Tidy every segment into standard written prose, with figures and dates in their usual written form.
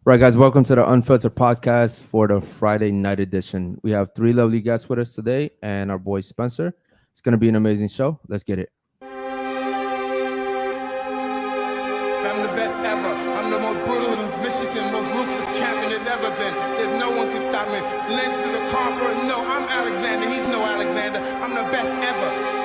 Right, guys, welcome to the Unfiltered podcast for the Friday night edition. We have three lovely guests with us today and our boy Spencer. It's going to be an amazing show. Let's get it. I'm the best ever. I'm the most brutal in Michigan, most ruthless champion there's ever been. There's no one can stop me. Lynch to the conqueror. No, I'm Alexander. He's no Alexander. I'm the best ever.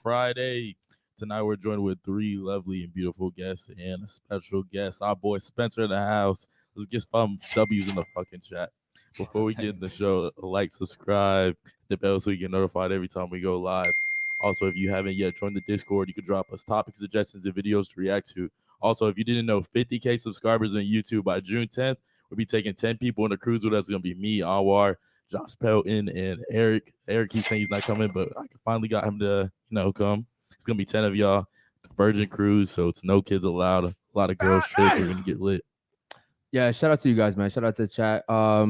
Friday. Tonight we're joined with three lovely and beautiful guests and a special guest, our boy Spencer in the house. Let's get some W's in the fucking chat. Before we get in the show, like, subscribe, the bell so you get notified every time we go live. Also, if you haven't yet joined the Discord, you can drop us topic suggestions and videos to react to. Also, if you didn't know, 50K subscribers on YouTube by June 10th. We'll be taking 10 people on the cruise with us. It's going to be me, Anwar, Josh Pelton, and Eric. Eric keeps saying he's not coming, but I finally got him to, come. It's going to be 10 of y'all. Virgin cruise, so it's no kids allowed. A lot of girls trips. We're going to get lit. Yeah, shout out to you guys, man. Shout out to the chat.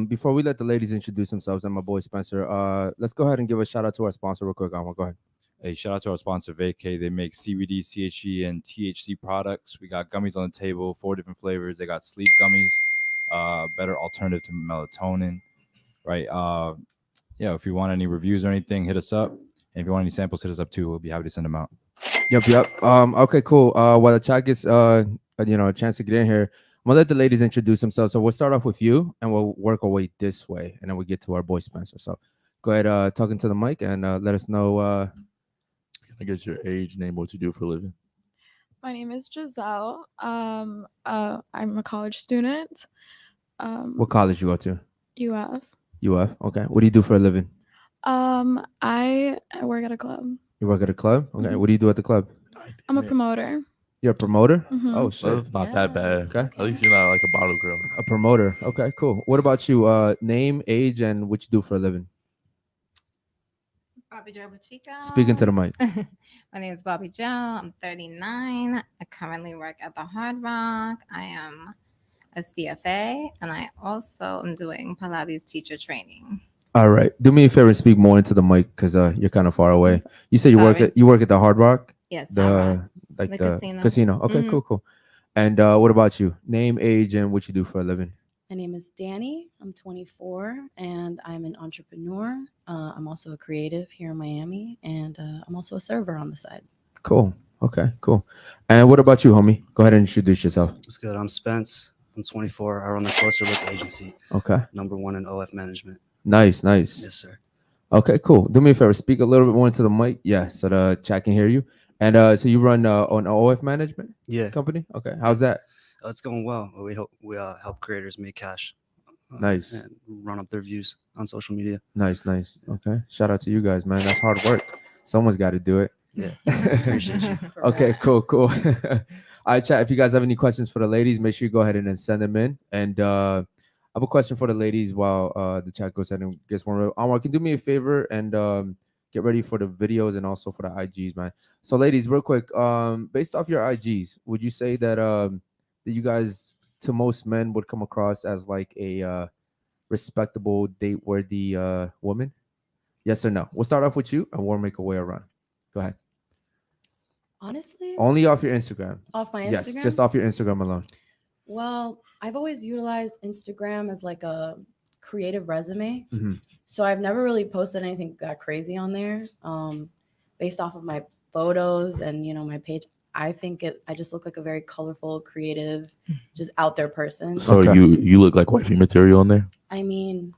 Before we let the ladies introduce themselves and my boy Spencer, let's go ahead and give a shout out to our sponsor real quick. Anwar, go ahead. Hey, shout out to our sponsor, Vacay. They make CBD, CHE, and THC products. We got gummies on the table, 4 different flavors. They got sleep gummies, better alternative to melatonin. Right. If you want any reviews or anything, hit us up. And if you want any samples, hit us up too. We'll be happy to send them out. Yep. Okay, cool. While the chat gets a chance to get in here, I'm gonna let the ladies introduce themselves. So we'll start off with you and we'll work our way this way, and then we'll get to our boy Spencer. So go ahead, talk into the mic and let us know. Can I get your age, name, what you do for a living? My name is Giselle. I'm a college student. What college you go to? UF. UF. Okay. What do you do for a living? I work at a club. You work at a club? Okay. What do you do at the club? I'm a promoter. You're a promoter? Mhm. Oh shit. Well, it's not that bad. Okay. At least you're not like a bottle girl. A promoter. Okay, cool. What about you? Name, age, and what you do for a living? Bobby Joe Pacheco. Speaking to the mic. My name is Bobby Joe. I'm 39. I currently work at the Hard Rock. I am a CFA, and I also am doing Pilates teacher training. All right. Do me a favor and speak more into the mic because you're kind of far away. You said you work at the Hard Rock? Yes. The casino. Okay, cool. And what about you? Name, age, and what you do for a living? My name is Danny. I'm 24 and I'm an entrepreneur. I'm also a creative here in Miami, and I'm also a server on the side. Cool. Okay, cool. And what about you, homie? Go ahead and introduce yourself. What's good? I'm Spence. I'm 24. I run the Closer Look agency. Okay. #1 in OF management. Nice. Yes, sir. Okay, cool. Do me a favor. Speak a little bit more into the mic. Yeah, so the chat can hear you. And so you run an OF management company? Okay. How's that? It's going well. We help creators make cash. Nice. And run up their views on social media. Nice. Okay. Shout out to you guys, man. That's hard work. Someone's got to do it. Yeah. Appreciate you. Okay, cool. All right, chat. If you guys have any questions for the ladies, make sure you go ahead and then send them in. And I have a question for the ladies while the chat goes ahead and gets one. Anwar, can you do me a favor and get ready for the videos and also for the IGs, man. So, ladies, real quick, based off your IGs, would you say that that you guys, to most men, would come across as like a respectable, date-worthy woman? Yes or no? We'll start off with you, and we'll make our way around. Go ahead. Honestly? Only off your Instagram. Off my Instagram? Yes, just off your Instagram alone. Well, I've always utilized Instagram as like a creative resume. Mm-hmm. So I've never really posted anything that crazy on there. Based off of my photos and, my page, I think I just look like a very colorful, creative, just out there person. So you look like wifey material on there? I mean,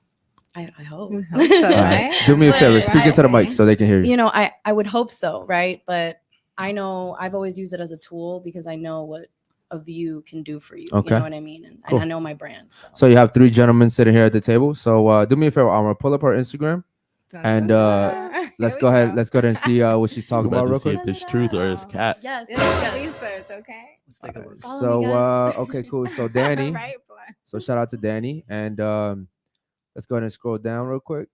I hope. So, right? Do me a favor, speak into the mic so they can hear you. I would hope so, right? But I know I've always used it as a tool because I know what a view can do for you. Okay. You know what I mean? And, Cool. and I know my brand. So you have 3 gentlemen sitting here at the table. So do me a favor, Amar, pull up her Instagram. Dun, And, dun, dun. Let's Here go we ahead. Let's go ahead and see what she's We're talking about about to real see quick. if it's truth or it's cat. Yes. It's yes. research, okay? Let's take a look. Follow me, guys. Okay, cool. So Danny. Right, boy. So shout out to Danny. And let's go ahead and scroll down real quick.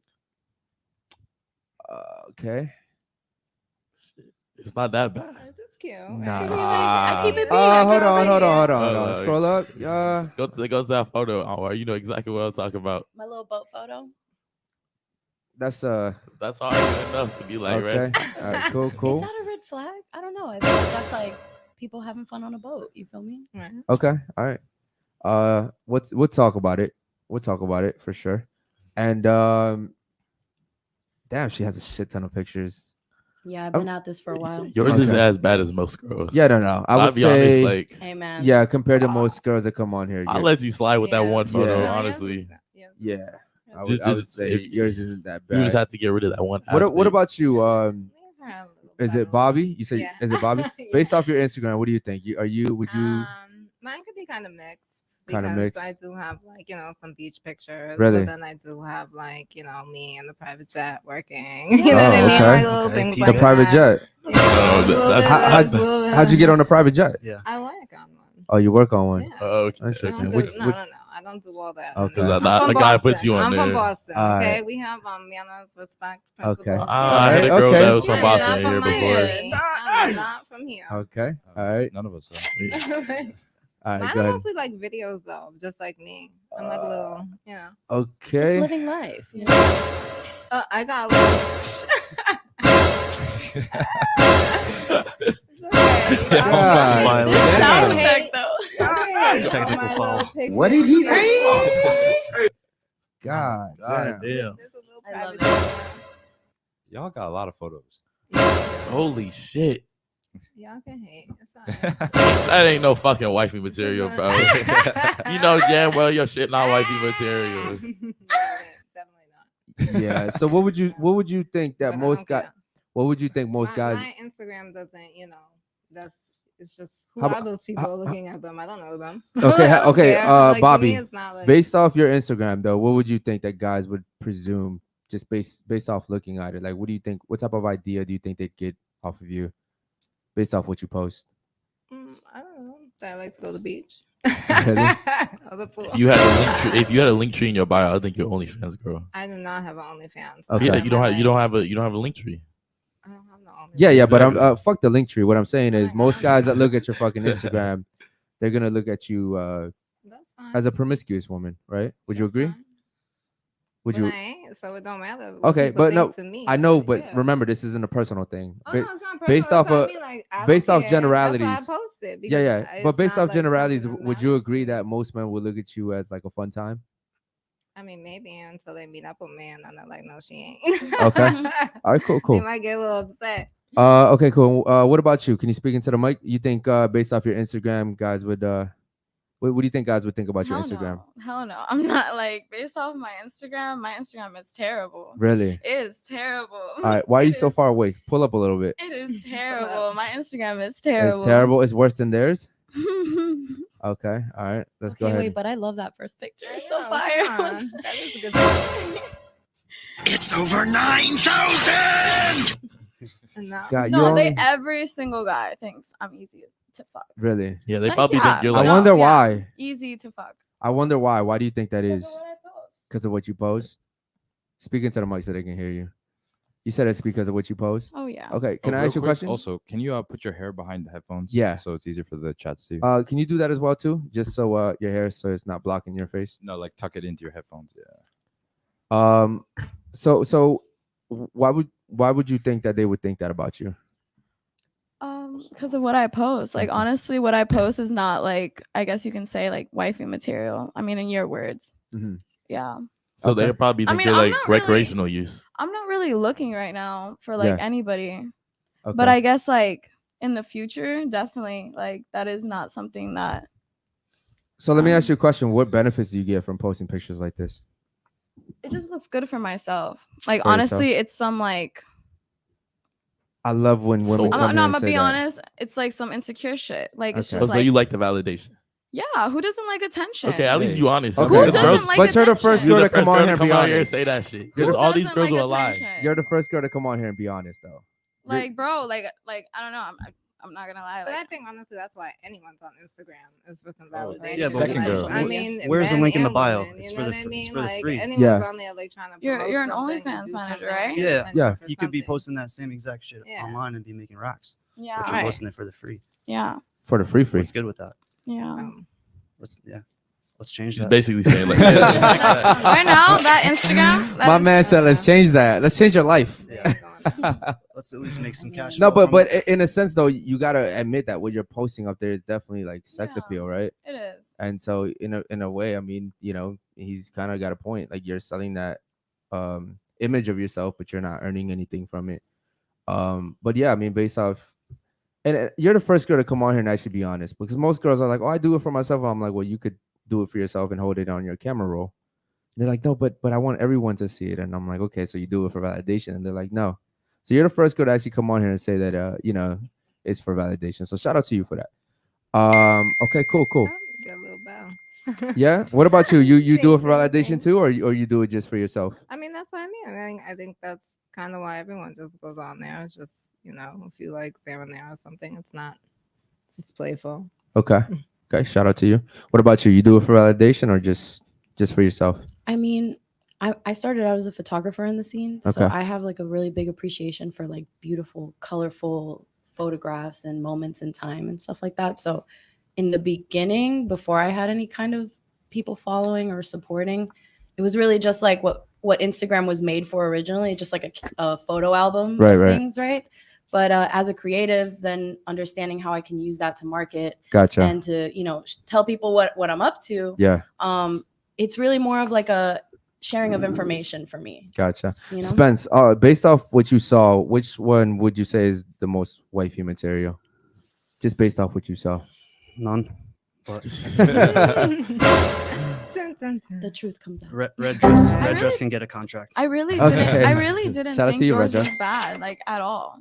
Okay. It's not that bad. This is cute. Nah. I keep it being. I Hold keep it on. Oh, Scroll up. Go to that photo. Anwar. You know exactly what I'm talking about. My little boat photo. That's That's already enough to be like, okay. right? All right, cool, Is cool. that a red flag? I don't know. I think that's like people having fun on a boat. You feel me? Right. Okay, all right. We'll talk about it. We'll talk about it for sure. And damn, she has a shit ton of pictures. Yeah, I've been at this for a while. Yours is Okay. as bad as most girls. Yeah, no. I I'll would be say, honest, like Hey man. yeah, compared to most girls that come on here. I'll you're- let you slide with that Yeah. one photo, Yeah. honestly. yeah, I would, Just- I would just- say if- yours isn't that You just bad. have to get rid of that one. What aspect. about you? Is it Bobby? You say Yeah. is it Bobby? Yeah. Based off your Instagram, what do you think? Would you? Mine could be kind of mixed. Kinda Because mixed. I do have like, some beach pictures. Really? But then I do have like, me in the private jet working. You know what I Oh, mean? okay. Like little Okay, things keep The like it. private that. jet. You know, Oh, a little that's- bit how- of- little bit How'd you of- get on a private jet? Yeah. I work on one. Oh, you work on one. Yeah. Okay. I Interesting. don't Which- do, no, I don't do all that. Okay. I'm The from guy puts Boston. you on I'm from there. Boston. All Okay, right. we have manners, respect, Okay. principles. I had a Okay, girl okay. that was from I'm Boston not here from before. Miami. I'm not from here. Okay. All right. None of us are. All right. Mine Go are ahead. mostly like videos though, just like me. I'm like a little, Just Okay. living life. You know? I got a little. It's okay. God Smiley. This damn. sound effect though. Technical foul. What did he say? God. God damn. damn. I love Y'all got a lot of photos. Holy shit. Y'all can hate. It's all right. That ain't no fucking wifey material, bro. You know damn well your shit not wifey material. Definitely not. Yeah. So what would you think that But I most don't guys? care. What would you think most guys? My Instagram doesn't, it's just who How are about- those people looking at them? I don't know them. Okay, I don't okay, care. Like, to me, Bobby, it's not like, Based off your Instagram, though, what would you think that guys would presume just based off looking at it? Like, what do you think? What type of idea do you think they'd get off of you, based off what you post? I don't know. I like to go to the beach. Really? Or the pool. If you had a link tree in your bio, I think you're OnlyFans girl. I do not have an OnlyFans. Okay. Yeah, But you don't my, have a link tree. I don't have no OnlyFans. Yeah, but I'm Exactly. fuck the link tree. What I'm saying is, Right. most guys that look at your fucking Instagram, they're gonna look at you That's fine. as a promiscuous woman, right? Would you That's agree? fine. Would But you? I ain't, so it don't matter. what Okay, people but no, think to me. I know, Like, but yeah. remember, this isn't a personal thing. Oh, Ba- no, it's not based personal. off It's not of- me, like, I don't based off care. generalities. That's why I posted. yeah, because yeah. But it's based not, off like, generalities, something I'm would not you agree into. that most men would look at you as like a fun time? I mean, maybe until they meet up with me and then they're like, no, she ain't. Okay. All right, cool, They cool. might get a little upset. Okay, cool. What about you? Can you speak into the mic? You think based off your Instagram, guys would what do you think guys would think about your Instagram? Hell no. I'm not like based off my Instagram is terrible. Really? It is terrible. All right. Why are you so far away? Pull up a little bit. It is Pull terrible. My Instagram is terrible. It's terrible. It's worse than theirs. Okay. All right. Let's go Okay, ahead. wait, but I love that first picture. I It's so know, fire. come on. That is a good thing. It's over 9,000! No. God, you No, only every single guy thinks I'm easy to fuck. really. Yeah, they Like, probably yeah, think you're I like. no, wonder yeah. why. Easy to fuck. I wonder why. Why do you think that Because is? of what I post. Because of what you post. Speaking to the mic so they can hear you. You said it's because of what you post. Oh yeah. Okay. Can I real ask you a quick, question? Also, can you put your hair behind the headphones? Yeah. So it's easier for the chat to see. Can you do that as well too? Just so your hair so it's not blocking your face. No, like tuck it into your headphones. Yeah. So why would you think that they would think that about you? Because of what I post. Like honestly, what I post is not like, I guess you can say like wifey material. I mean, in your words. Mhm. Yeah. So Okay. they probably I think mean, they're I'm like not really- recreational use. I'm not really looking right now for like Yeah. anybody. Okay. But I guess like in the future, definitely like that is not something that So let me ask you a question. What benefits do you get from posting pictures like this? it just looks good for myself. Like For yourself. honestly, it's some like I love when So- women I'm- come No, in I'm and gonna say be that. honest. It's like some insecure shit. Like it's Okay. Oh, just so like you like the validation? Yeah, who doesn't like attention? Okay, at least Hey. you honest. Okay. Who Because doesn't girls- like but you're the first attention? girl You're to the first come on girl here to and be come out here and honest. say that shit. You're Because the- all these doesn't girls like will lie. attention? You're the first girl to come on here and be honest, though. Like, bro, like I don't know. I'm not gonna lie. But I Like, think honestly, that's why anyone's on Instagram is for some Oh, validation. yeah, but Second girl. I mean, Where's the men link in the and bio? women, It's you for know the what I fr- it's mean? for the Like, free. anyone's Yeah. on there like trying to You're promote an something, OnlyFans do manager, something, right? get Yeah, attention yeah. for You could be something. posting that same exact shit Yeah. online and be making racks, yeah, but you're Right. posting it for the free. yeah, For the free. What's good with that? yeah. Let's change She's that. basically saying like, yeah, let's fix that. Right now, that Instagram. That My man Instagram- said, "Let's change that. Let's change your life." Yeah. Let's at least make some cash. No, flow from but it. in a sense though, you gotta admit that what you're posting up there is definitely like sex Yeah. appeal, right? It is. And so in a way, I mean, he's kind of got a point. Like you're selling that image of yourself, but you're not earning anything from it. But yeah, I mean, based off, and you're the first girl to come on here and actually be honest, because most girls are like, "Oh, I do it for myself." I'm like, "Well, you could do it for yourself and hold it on your camera roll." And they're like, "No, but I want everyone to see it." And I'm like, "Okay, so you do it for validation?" And they're like, "No." So you're the first girl to actually come on here and say that it's for validation. So shout out to you for that. Okay, cool. Oh, get a little bow. Yeah. What about you? You do it for Thank you, validation thank too, or you do it just for yourself? I mean, that's what I mean. I think that's kind of why everyone just goes on there. It's just, if you like staring there or something, it's not just playful. Okay. Okay. Shout out to you. What about you? You do it for validation or just for yourself? I mean, I started out as a photographer in the scene, so Okay. I have like a really big appreciation for like beautiful, colorful photographs and moments in time and stuff like that. So in the beginning, before I had any kind of people following or supporting, it was really just like what Instagram was made for originally, just like a photo album Right, of right. things, right? But as a creative, then understanding how I can use that to market Gotcha. and to tell people what I'm up to. Yeah. It's really more of like a sharing of information for me. Gotcha. You know? Spence, based off what you saw, which one would you say is the most wifey material? Just based off what you saw. None. But Dun, dun, dun. The truth comes out. red dress really- can get a contract. I really Okay. didn't. I really didn't Shout out think to you, yours Raja. was bad, like at all.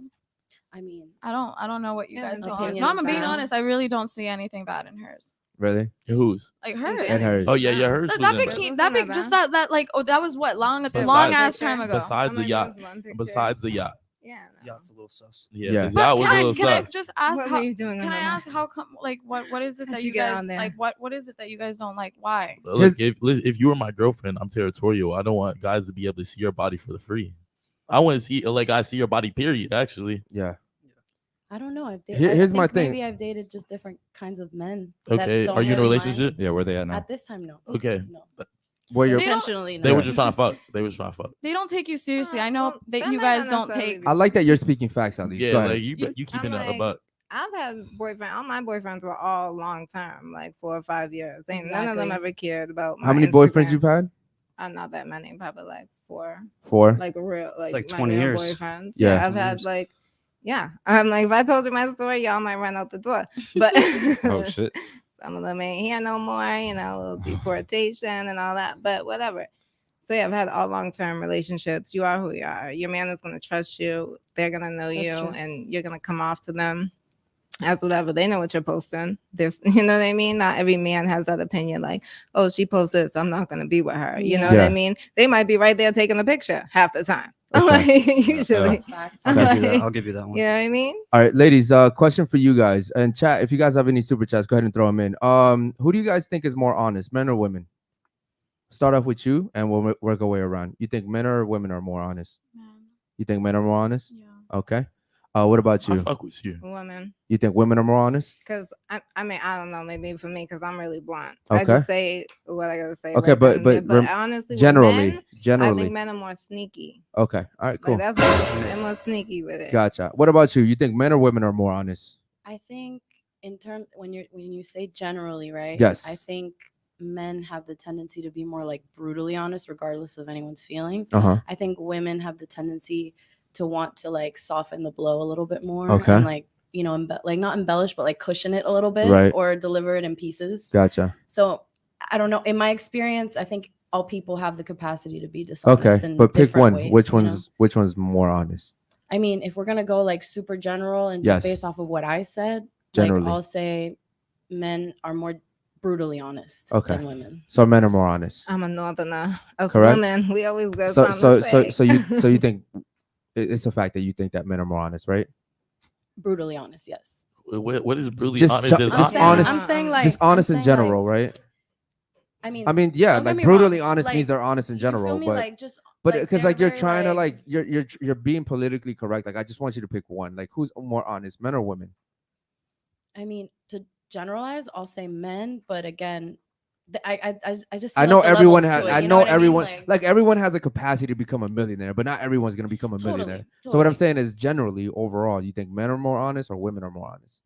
I mean, I don't know what you Yeah, guys no, saw. opinion No, I'm is being bad. honest. I really don't see anything bad in hers. Really? Who's? Like hers. And hers. Oh yeah, hers. That, was that in big, there. that big, just that like, that was what long Besides- ass time ago. Besides the Oh my yacht. God, one picture. Besides the yacht. Yeah. Yeah, it's a little sus. Yeah, Yeah. this But yacht was a little can I sus. just ask What how? were you doing? Can on I that? ask how come? Like, what is it How'd that you you get guys on there? like? What is it that you guys don't like? Why? Look, if you were my girlfriend, I'm territorial. I don't want guys to be able to see your body for the free. I want to see like I see your body. Period. Actually. Yeah. I don't know. Here's my thing. Maybe I've dated just different kinds of men. that Okay. don't Are you in a really mind. relationship? Yeah, where they at now? At this time, no. Okay. No. Where you're They don't- Intentionally, no. They were just trying to fuck. They was trying to fuck. They don't take you seriously. I know Well, that that you might guys not don't necessarily take. be I like that you're speaking facts at least. Yeah, Go ahead. like you keeping it I'm a buck. I've had boyfriends. All my boyfriends were all long term, like 4 or 5 years. Ain't none of them Exactly. ever cared about. How my many boyfriends Instagram. you've had? Not that many, probably like 4. 4. Like real, like like my 20 real years. boyfriends. Yeah. I've 20 had years. like, yeah. I'm like, if I told you my story, y'all might run out the door. But Oh shit. some of them ain't here no more. A little deportation and all that. But whatever. So yeah, I've had all long-term relationships. You are who you are. Your man is gonna trust you. They're gonna know That's you, true. and you're gonna come off to them as whatever. They know what you're posting. This, you know what I mean? Not every man has that opinion. Like, oh, she posted this, I'm not gonna be with her. You know what Yeah. I mean? They might be right there taking the picture half the time. Okay. Like, usually. That's facts. I'll give you that. Like, I'll give you that one. You know what I mean? All right, ladies. Question for you guys and chat. If you guys have any super chats, go ahead and throw them in. Who do you guys think is more honest, men or women? Start off with you, and we'll work our way around. You think men or women are more honest? You think men are more honest? Yeah. Okay. What about I you? fuck with you. Woman. You think women are more honest? Because I mean, I don't know, maybe for me, because I'm really blunt. Okay. I just say what I gotta say. Okay, right but- then and but there. Honestly, with Generally, men, I generally. think men are more sneaky. Okay. All right. Cool. Like that's what they're more sneaky with it. Gotcha. What about you? You think men or women are more honest? I think in terms when you say generally, right? Yes. I think men have the tendency to be more like brutally honest, regardless of anyone's feelings. Uh-huh. I think women have the tendency to want to like soften the blow a little bit more. Okay. And like, like not embellish, but like cushion it a little bit, Right. or deliver it in pieces. Gotcha. So I don't know. In my experience, I think all people have the capacity to be dishonest. Okay. In But pick different one. ways, Which you know? one's which one's more honest? I mean, if we're gonna go like super general and Yes. just based off of what I said, Generally. like I'll say men are more brutally honest Okay. than women. So men are more honest. I'm a northerner. Us Correct. women, we always go. So you think it's a fact that you think that men are more honest, right? Brutally honest, yes. What is brutally Just honest? ju- is just not- honest- I'm saying like Just honest I'm in saying, general, like, right? I mean, I mean, yeah, don't get like me brutally wrong, honest like, means they're honest in you feel general, me? but Like just but like, because they're like you're very, trying to like you're being politically correct. Like I just want you to pick one. Like who's more honest, men or women? I mean, to generalize, I'll say men, but again, I just see, I like, know the everyone levels has. to it, I you know what mean? everyone. Like everyone has a capacity to become a millionaire, but not everyone's gonna become a Totally, millionaire. So what I'm totally. saying is, generally, overall, you think men are more honest or women are more honest?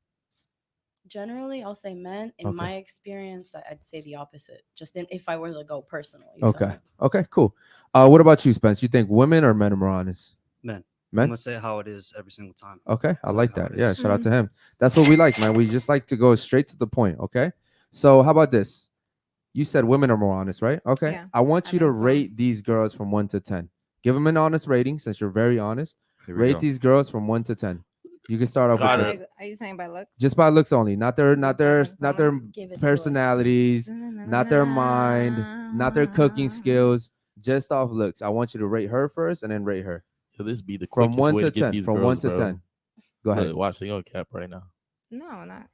Generally, I'll say men. In Okay. my experience, I'd say the opposite. Just if I were to go personal. You feel Okay. me? Okay. Cool. What about you, Spence? You think women or men are more honest? Men. I'm Men. gonna say how it is every single time. Okay, I Exactly like how that. it Yeah, is. shout out to him. That's what we like, man. We just like to go straight to the point. Okay. So how about this? You said women are more honest, right? Okay. Yeah, I want I you to think so. rate these girls from 1 to 10. Give them an honest rating since you're very honest. Here we Rate go. these girls from 1 to 10. You can start off Got with it. your, Are you saying by looks? just by looks only, not their Just by looks Give it to us. personalities, not their mind, not their cooking skills, just off looks. I want you to rate her first and then rate her So this be the from quickest 1 way to to get 10. these From girls, 1 to bro. 10. Go ahead. Look, watch, they on cap right now. No, not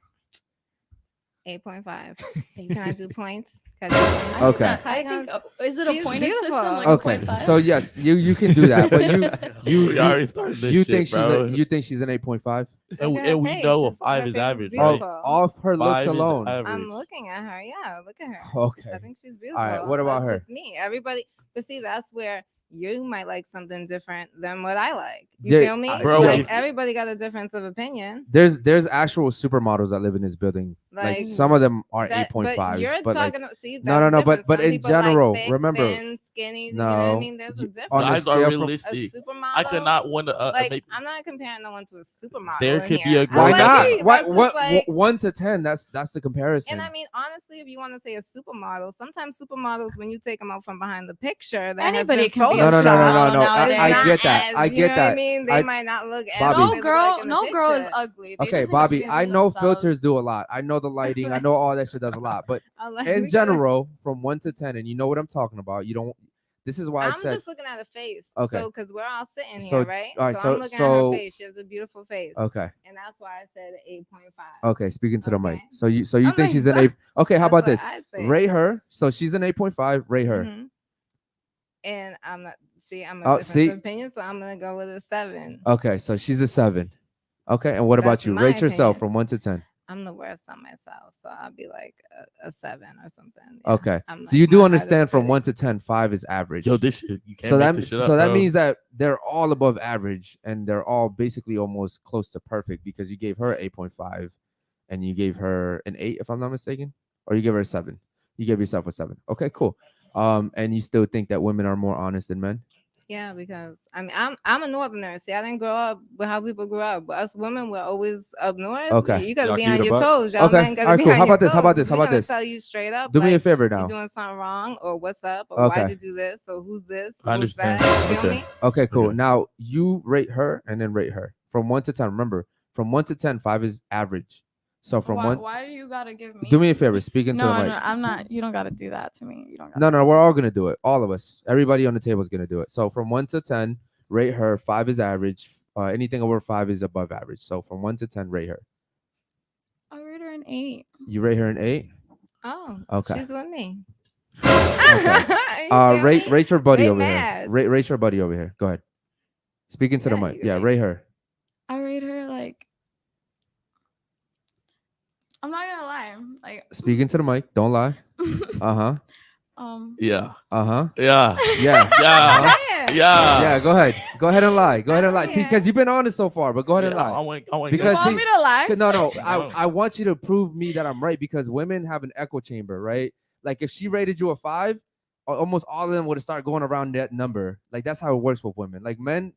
8.5. Thank Can I you. do points? Okay. I think, is it a She's pointed system? beautiful. Like Okay, a 0.5? so yes, you can do that, but you We already started this you shit, think bro. you think she's an 8.5? and Look at her we face. know a She's- 5 her is face is average, beautiful. right? Off her looks 5 is alone. average. I'm looking at her. Yeah, look at her. Okay. I think she's beautiful. All right, what about That's her? Just me. Everybody, but see, that's where you might like something different than what I like. You Yeah, feel me? bro, Like if- everybody got a difference of opinion. There's actual supermodels that live in this building. Like Like, some of them are That- 8.5s, But you're but like talking. See, no, that's no, but different. Some in people like general, thick, remember, thin, skinny. You know what I no, mean? There's a you- difference. on a Guys are scale from- A realistic. supermodel. I cannot want to. Like, make, I'm not comparing no one to a supermodel. There in could be here. a I'm girl why like, not? that's Why just what like- 1 to 10? That's the comparison. And I mean, honestly, if you want to say a supermodel, sometimes supermodels, when you take them out from behind the picture, that Anybody has been can be a No, no, no, no, photoshopped. no, no. supermodel I nowadays. get that. I You get know that. what I mean? They I- might not look as Bobby. what No they look girl, like in the no girl is picture. ugly. They Okay, just need to Bobby, feel I know themselves. filters do a lot. I know the lighting. I know all that shit does a lot. But I'm like, in we gotta- general, from 1 to 10, and you know what I'm talking about. You don't. This is why I I'm said just looking at her face. Okay. So, because we're all sitting So, here, right? all right, so so- I'm looking at so- her face. She has a beautiful face. okay. And that's why I said 8.5. Okay, speaking to the mic. Okay. So you I'm think like, she's an "What?" 8? Okay, how That's about what this? I'd say. Rate her. So she's an 8.5. Rate her. Mhm. And I'm not. See, I'm a Oh, different see? opinion, so I'm gonna go with a 7. Okay, so she's a 7. Okay, and what about That's you? my Rate yourself opinion. from 1 to 10. I'm the worst on myself, so I'll be like a 7 or something. Yeah. Okay, I'm so like you do my understand hardest from critic. 1 to 10, 5 is average. yo, this shit, you can't so make that this shit up, so that bro. means that they're all above average and they're all basically almost close to perfect because you gave her 8.5 and you gave her an 8 if I'm not mistaken, or you gave her a 7. You gave yourself a 7. Okay, cool. And you still think that women are more honest than men? Yeah, because I mean, I'm a northerner. See, I didn't grow up with how people grew up. But us women were always up north. Okay. You gotta Y'all be keep on it a your buck? toes. Y'all Okay, men gotta alright, be cool. on How your about this? How about toes. this? How We're about gonna this? Tell you straight up. Do me a like, favor you now. doing something wrong, or what's up, or Okay. why'd you do this, or who's this? I Who's understand. that? You feel Okay. me? Okay, cool. Okay. Now you rate her and then rate her from 1 to 10. Remember, from 1 to 10, 5 is average. So from why, 1, why do you gotta give me? do me a favor. Speak into No, the mic. no, I'm not. You don't gotta do that to me. You don't. Gotta No, no, we're all gonna do it. All of us. Everybody on the table is gonna do it. So from 1 to 10, rate her. 5 is average. Anything over 5 is above average. So from 1 to 10, rate her. I'll rate her an 8. You rate her an 8. Oh, Okay. she's with me. Okay. You feel Rate me? rate your buddy They over mad. here. Rate your buddy over here. Go ahead. Speak into the Yeah, mic. you Yeah, rate- rate her. I rate her like. I'm not gonna lie. Like. Speak into the mic. Don't lie. Uh-huh. Yeah. Uh-huh. Yeah. Yeah. Yeah. Yeah. Yeah. Yeah, go ahead. Go ahead and lie. Go ahead and lie. See, Yeah. because you've been honest so far, but go ahead and Yeah, lie. I want Because You want see- me to lie? No, no. No. I want you to prove me that I'm right because women have an echo chamber, right? Like if she rated you a 5, almost all of them would have started going around that number. Like that's how it works with women. Like men,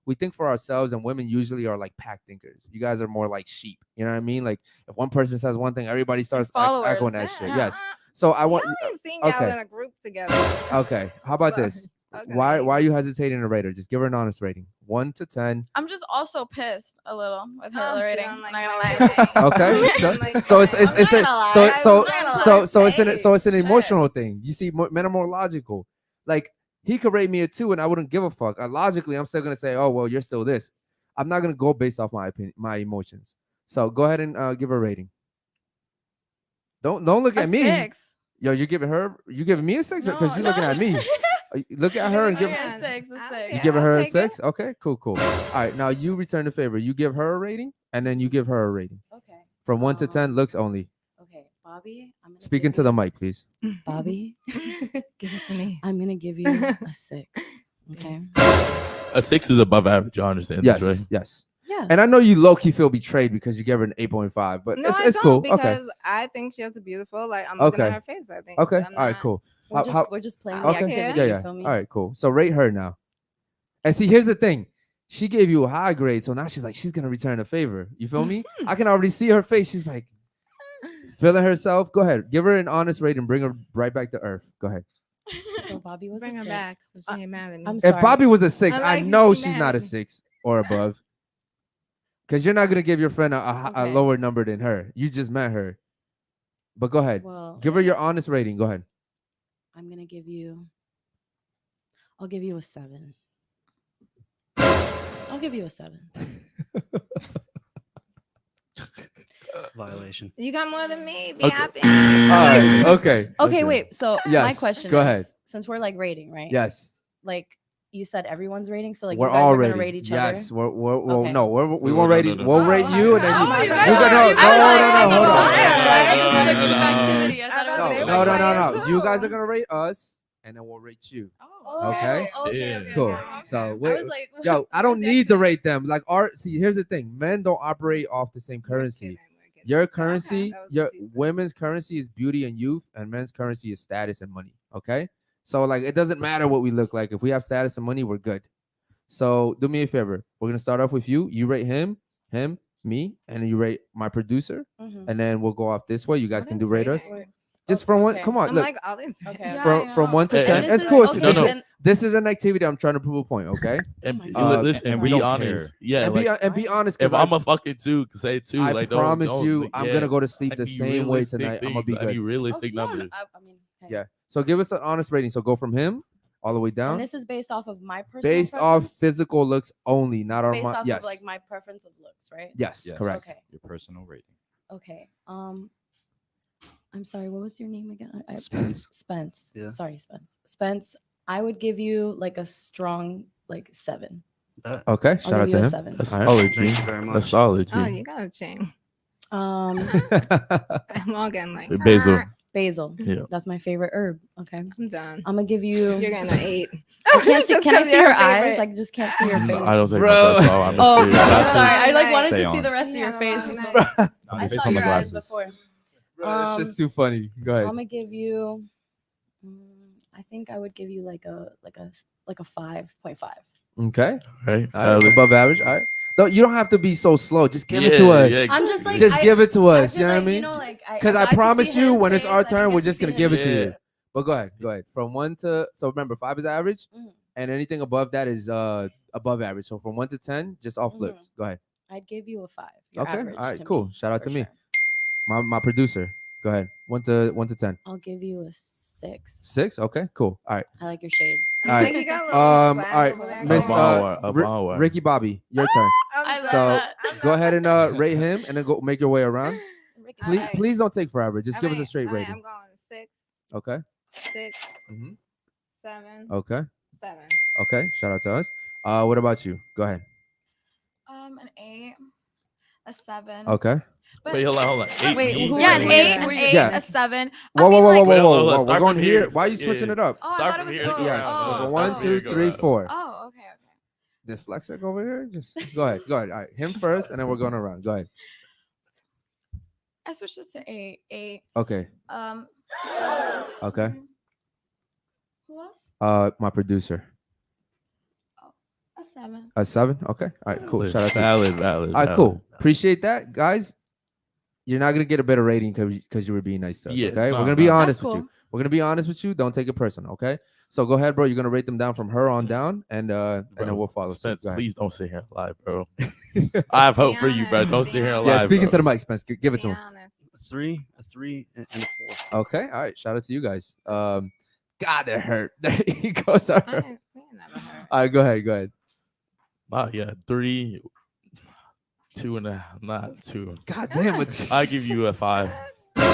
we think for ourselves, and women usually are like pack thinkers. You guys are more like sheep. You know what I mean? Like if one person says one thing, everybody starts followers, echoing that yeah. shit. Yes. So I want. I ain't seen y'all okay. in a group together. Okay. How about Sorry. this? Why are you hesitating to rate her? Just give her an honest rating. 1 to 10. I'm just also pissed a little with her Oh, she rating. don't I'm like not my gonna lie. Okay. I'm like, So it's I'm it's not a, gonna lie. so I'm so not gonna so lie. so it's an Shit. emotional thing. You see, men are more logical. Like he could rate me a 2 and I wouldn't give a fuck. Logically, I'm still gonna say, oh well, you're still this. I'm not gonna go based off my opinion, my emotions. So go ahead and give her a rating. Don't look at A me. 6. Yo, you giving me a 6 because No, you're looking no. at me. Look at her and give. A 6. A 6. You giving her a I'll take it. 6? Okay, cool. All right, now you return the favor. You give her a rating, and then you give her a rating Okay. from 1 to 10. Looks only. Okay, Bobby. I'm gonna Speak give into the you- mic, please. Bobby. Give it to me. I'm gonna give you a 6. Okay. A 6 is above average. I understand Yes, this, right? yes. Yeah. And I know you low key feel betrayed because you gave her an 8.5, but No, it's I it's don't, cool. because Okay, I think she has a beautiful. Like I'm looking Okay. at her face. I think. okay. I'm All right, not- cool. We're just playing I the don't Okay, care. activity. yeah, You yeah. feel me? All right, cool. So rate her now. And see, here's the thing. She gave you a high grade, so now she's like, she's gonna return a favor. You feel me? I can already see her face. She's like feeling herself. Go ahead, give her an honest rating. Bring her right back to earth. Go ahead. So Bobby was Bring a her 6. back. So she ain't mad at me. I'm If sorry. Bobby was a 6, I'm I like, know she she's mad not at a me. 6 or above. Because you're not gonna give your friend a Okay. lower number than her. You just met her. But go ahead. Well, Give her your honest rating. Go ahead. I'm gonna give you. I'll give you a 7. I'll give you a 7. Violation. You got more than me. Be Okay. happy. All right. Okay. Okay, wait. So my Yes, question go is, ahead. since we're like rating, right? Yes. Like you said, everyone's rating. So like We're you guys all are rating. gonna rate each yes. other. We're Okay. no. We No, won't no, rate no, it. no, We'll no. rate you and then you. Oh, you you guys got- are- no, you guys no, are- no, no, hold on. I thought this was a No, group no, activity. I thought it was No, a group No, no, activity. no. You guys are gonna rate us, and then we'll rate you. Oh, Okay. Yeah. Cool. okay. So I wait, was like, yo, I don't what's the need to expectation? rate them. Like see, here's the thing: men don't operate off the same currency. Your currency, That was your easy. women's currency is beauty and youth, and men's currency is status and money. Okay, so like it doesn't matter what we look like. If we have status and money, we're good. So do me a favor. We're gonna start off with you. You rate him, me, and you rate my producer, Mhm. and then we'll go off this way. You guys What can is do rate us. rating? Just from one. Okay. Come on, I'm look. like all these. Okay. Yeah, from I from know. 1 to And 10. this It's is- cool. okay, No, no. and- This is an activity I'm trying to prove a point. Okay. And my li- God. listen, And be we don't honest. Yeah, and, like be honest. if 'Cause I'm a fucking 2, say 2. I like promise don't, you, like, I'm yeah. gonna go to sleep I the need same way realistic tonight. I'm gonna be things. I need good. realistic no, numbers. I mean, hey. Yeah. So give us an honest rating. So go from him all the way down. And this is based off of my personal Based off preference? physical looks only, not our based off yes. of like my preference of looks, right? Yes, Yes. correct. Okay. Your personal rating. Okay. I'm sorry. What was your name again? Spence. Spence. Yeah. Sorry, Spence. Spence. I would give you like a strong like 7. Okay. I'll Shout out give to you a him. 7. That's All right. solid, G. Thank you very much. That's solid, G. Oh, you got a chain. Um, I'm all getting like Basil. basil. Yeah. That's my favorite herb. Okay. I'm done. I'm gonna give you. You're getting an 8. I can't see, Just can I 'cause see you're your her eyes? favorite. I just can't see your face. I don't take Bro. my best off. I'm Oh, just I'm kidding. sorry. I like wanted Stay to see on. the rest of your Yeah, face. no, before- no, No, I based saw on the your eyes glasses. before. Bro, it's just too funny. Go ahead. I'm gonna give you. I think I would give you like a 5.5. Okay. Right. All right. Above average. All right. No, you don't have to be so slow. Just give it to Yeah, us. yeah, I'm just like Just give it to I us. feel You know what I like, mean? like, Because I like to promise see you, his when it's face, our and I turn, get we're to just see gonna give it to Yeah. you. But go ahead. Go ahead. From 1 to remember 5 is average, Mhm. and anything above that is above average. So from 1 to 10, just all flips. Go ahead. I'd give you a 5. You're Okay. average All right. to Cool. me, Shout out for to me. sure. My producer. Go ahead. 1 to 10. I'll give you a 6. 6. Okay. Cool. All right. I like your shades. I All think right. you got a little All swag right. over there. Miss Above. Ricky Bobby, your turn. I love So that. go ahead and rate him, and then go make your way around. Please, Alright. please don't take forever. Just give us a straight Alright, rating. I'm going 6, Okay. 6, Mhm. 7, Okay. 7. Okay. Shout out to us. What about you? Go ahead. An 8, a 7. Okay. But, Wait, hold on. Wait, me? who yeah, are an you? 8, Who are you? Yeah. a 7. Whoa, I mean, whoa, like, whoa, Wait, hold on, whoa. start We're going from here. here. Why are you Yeah. switching it up? Oh, I Start thought it from was here, going. go Yes. around. Oh, We'll go Start 1, from here, 2, go 3, around. 4. Oh, okay. Dyslexic over here. Just go ahead. Go ahead. All right. Him first, and then we're going around. Go ahead. I switched this to 8. 8. Okay. Okay. Who else? My producer. A 7. A 7. Okay. All right. Cool. Shout out to you. Valid. All right. Cool. Appreciate that, guys. You're not gonna get a better rating because you were being nice to us. Yeah, Okay. no, We're gonna be no. honest That's with you. We're gonna be honest with you. Don't take it personal, okay? So go ahead, bro. You're gonna rate them down from her on down, and then we'll follow. Spence, Go ahead. please don't sit here and lie, bro. I have hope for you, bro. Don't sit here and lie. Yeah, speaking bro. to the mic, Spence. Give it to him. A 3, and a 4. Okay, all right. Shout out to you guys. God, they're hurt. There he goes. All right. All right, go ahead. Wow, yeah, 3, 2.5, not 2. God damn it. I give you a 5. All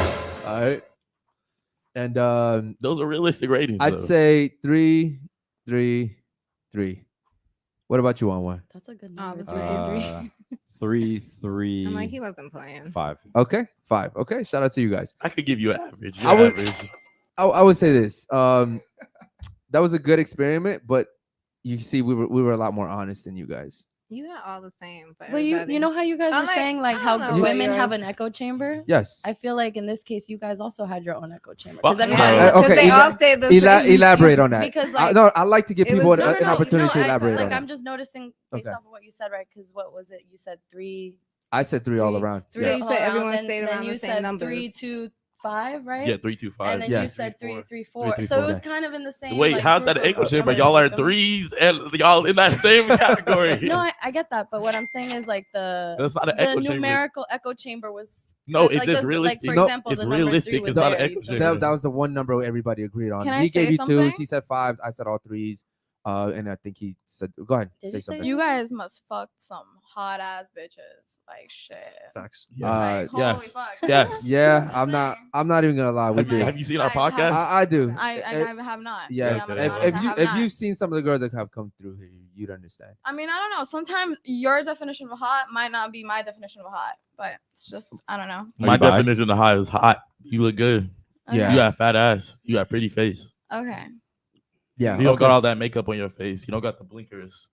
right. And those are realistic ratings. I'd though. say 3, 3, 3. What about you, Anwar? That's a good Oh, number. that's 3, 3. 3, 3. I'm like, he wasn't playing. 5. Okay, 5. Okay, shout out to you guys. I could give you an average. I would- Average. I would say this. That was a good experiment, but you see, we were a lot more honest than you guys. You are all the same, but Well, you know how you guys I'm were like, saying like I how don't know women about have yours. an echo chamber. Yes. I feel like in this case, you guys also had your own echo chamber Fuck because yeah. everybody. Okay, Because they ela- all say the same. Elaborate on that. Because, I, like, no, I like to give it people was- an, no, no, an no, opportunity to I- elaborate like on I'm it. just noticing based Okay. off of what you said, right? Because what was it? You said 3. I said 3 all around. Three Yeah, Yes. you all said around, everyone then- stayed then around the you same said numbers. 3, 2, 5, right? Yeah, 3, 2, 5. And then Yeah. you said 3, 3, 4. 3, So 4, it was yeah. kind of in the same. Wait, like, how's that group an of echo chamber? numbers, Y'all are you feel me? 3s and y'all in that same category. No, I get that, but what I'm saying is like That's not an the echo chamber. numerical echo chamber was. No, like it's just the- realistic. Like, for No, example, it's the number realistic, 3 was it's not an there, echo you feel me? chamber. That was the one number everybody agreed on. Can I He gave say you something? 2s. He said 5s. I said all 3s. And I think he said, go ahead. Did Say he say something. You guys must fuck some hot ass bitches. Like shit. Facts. Like, holy yes. fuck. Yes. Yeah, Just I'm not. saying. I'm not even gonna lie. We Have, did. have you seen our Guys, podcast? I do. I Eh, have not. Yeah, Yeah, I'm okay. if, honest, if I you have if not. you've seen some of the girls that have come through here, you'd understand. I mean, I don't know. Sometimes your definition of hot might not be my definition of hot, but it's just I don't know. My you bi? definition of hot is hot. You look good. Yeah. You got fat ass. You got pretty face. Okay. Yeah. You don't okay. got all that makeup on your face. You don't got the blinkers.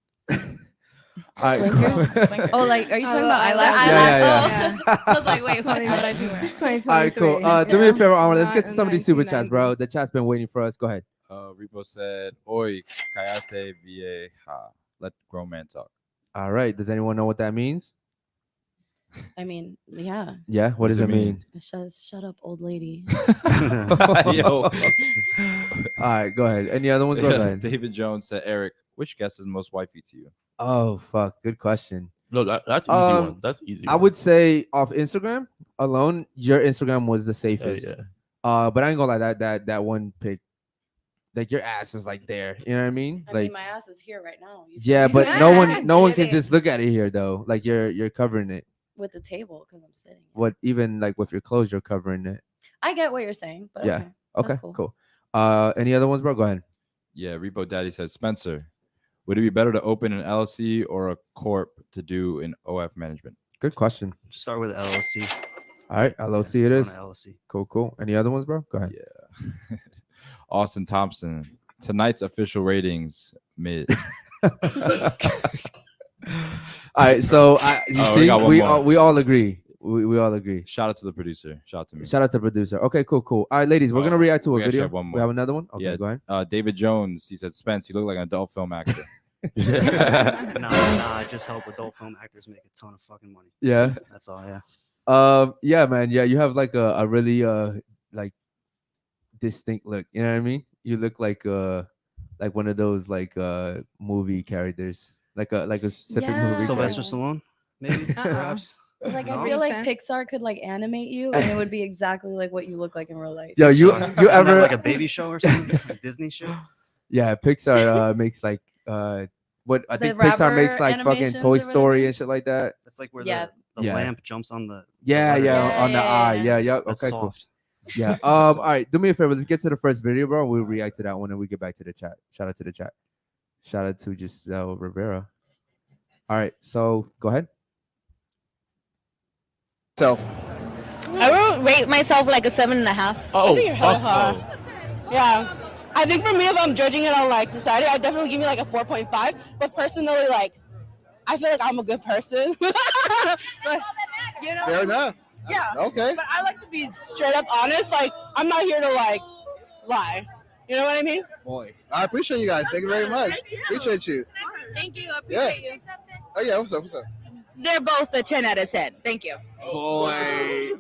All right, cool. Blinkers? Oh, like are you talking about eyelash? eyelashes? Yeah, I was like, wait, what 20, did I do? 2023. All right, cool. Do me a favor, Armor. Let's Not get to in some of these super chats, 1990. bro. The chat's been waiting for us. Go ahead. Repo said, "Oi, kayate vieja. Let grown man talk." All right. Does anyone know what that means? I mean, yeah. Yeah. What does it mean? It says, "Shut up, old lady." Yo. All right. Go ahead. Any other ones? Go ahead. David Jones said, "Eric, which guest is most wifey to you?" Oh fuck. Good question. Look, that's an easy one. That's easy. I one. would say off Instagram alone, your Instagram was the Yeah, safest. yeah. But I ain't gonna lie, that one pic, like your ass is like there. You know what I mean? I Like mean, my ass is here right now. You feel yeah, me? but no one It can is. just look at it here though. Like you're covering it. with the table because I'm sitting. What even like with your clothes, you're covering it. I get what you're saying, but Yeah. okay. Okay, That's cool. Any other ones, bro? Go ahead. Yeah, Repo Daddy says, "Spencer, would it be better to open an LLC or a corp to do an OF management?" Good question. Just start with LLC. All right, LLC it on is. a LLC. Cool. Any other ones, bro? Go ahead. Yeah. Austin Thompson, tonight's official ratings mid. All right, so you Oh, we see, got one we more. all agree. We all agree. Shout out to the producer. Shout out to me. Shout out to the producer. Okay, cool. All right, ladies, we're gonna react to we a actually video. have one We more. have another one. Okay, Yeah. go ahead. David Jones, he said, "Spence, you look like an adult film actor." Nah, I just help adult film actors make a ton of fucking money. Yeah. That's all, yeah. Yeah, man. Yeah, you have like a really like distinct look. You know what I mean? You look like one of those like movie characters, like a specific Yeah. movie. Sylvester character. Stallone, maybe, perhaps. Like No? I feel like Sense. Pixar could like animate you, and it would be exactly like what you look like in real life. Yo, you Sorry. you Isn't that ever like a baby show or something? Like Disney shit? Yeah, Pixar makes like what I The think Pixar makes rubber like fucking animations Toy or Story whatever? and shit like that. That's like where Yeah. the Yeah. lamp jumps on the Yeah, letters. yeah, on the eye. Yeah. Yeah. That's Okay, cool. soft. Yeah. All right. Do me a favor. Let's get to the first video, bro. We'll react to that one and we get back to the chat. Shout out to the chat. Shout out to Giselle Rivera. All right. So go ahead. So I would rate myself like a 7.5. Oh, you're hella fuck hot. Yeah. I think for me, if I'm judging it on like society, I definitely give me like a 4.5. But personally, like, I feel like I'm a good person. But, you know, Fair enough. yeah. Okay. But I like to be straight up honest. Like, I'm not here to like lie. You know what I mean? Boy, I appreciate you guys. Thank you very much. Appreciate you. Thank you. I appreciate you. Oh yeah, what's up? They're both a 10 out of 10. Thank you. Boy.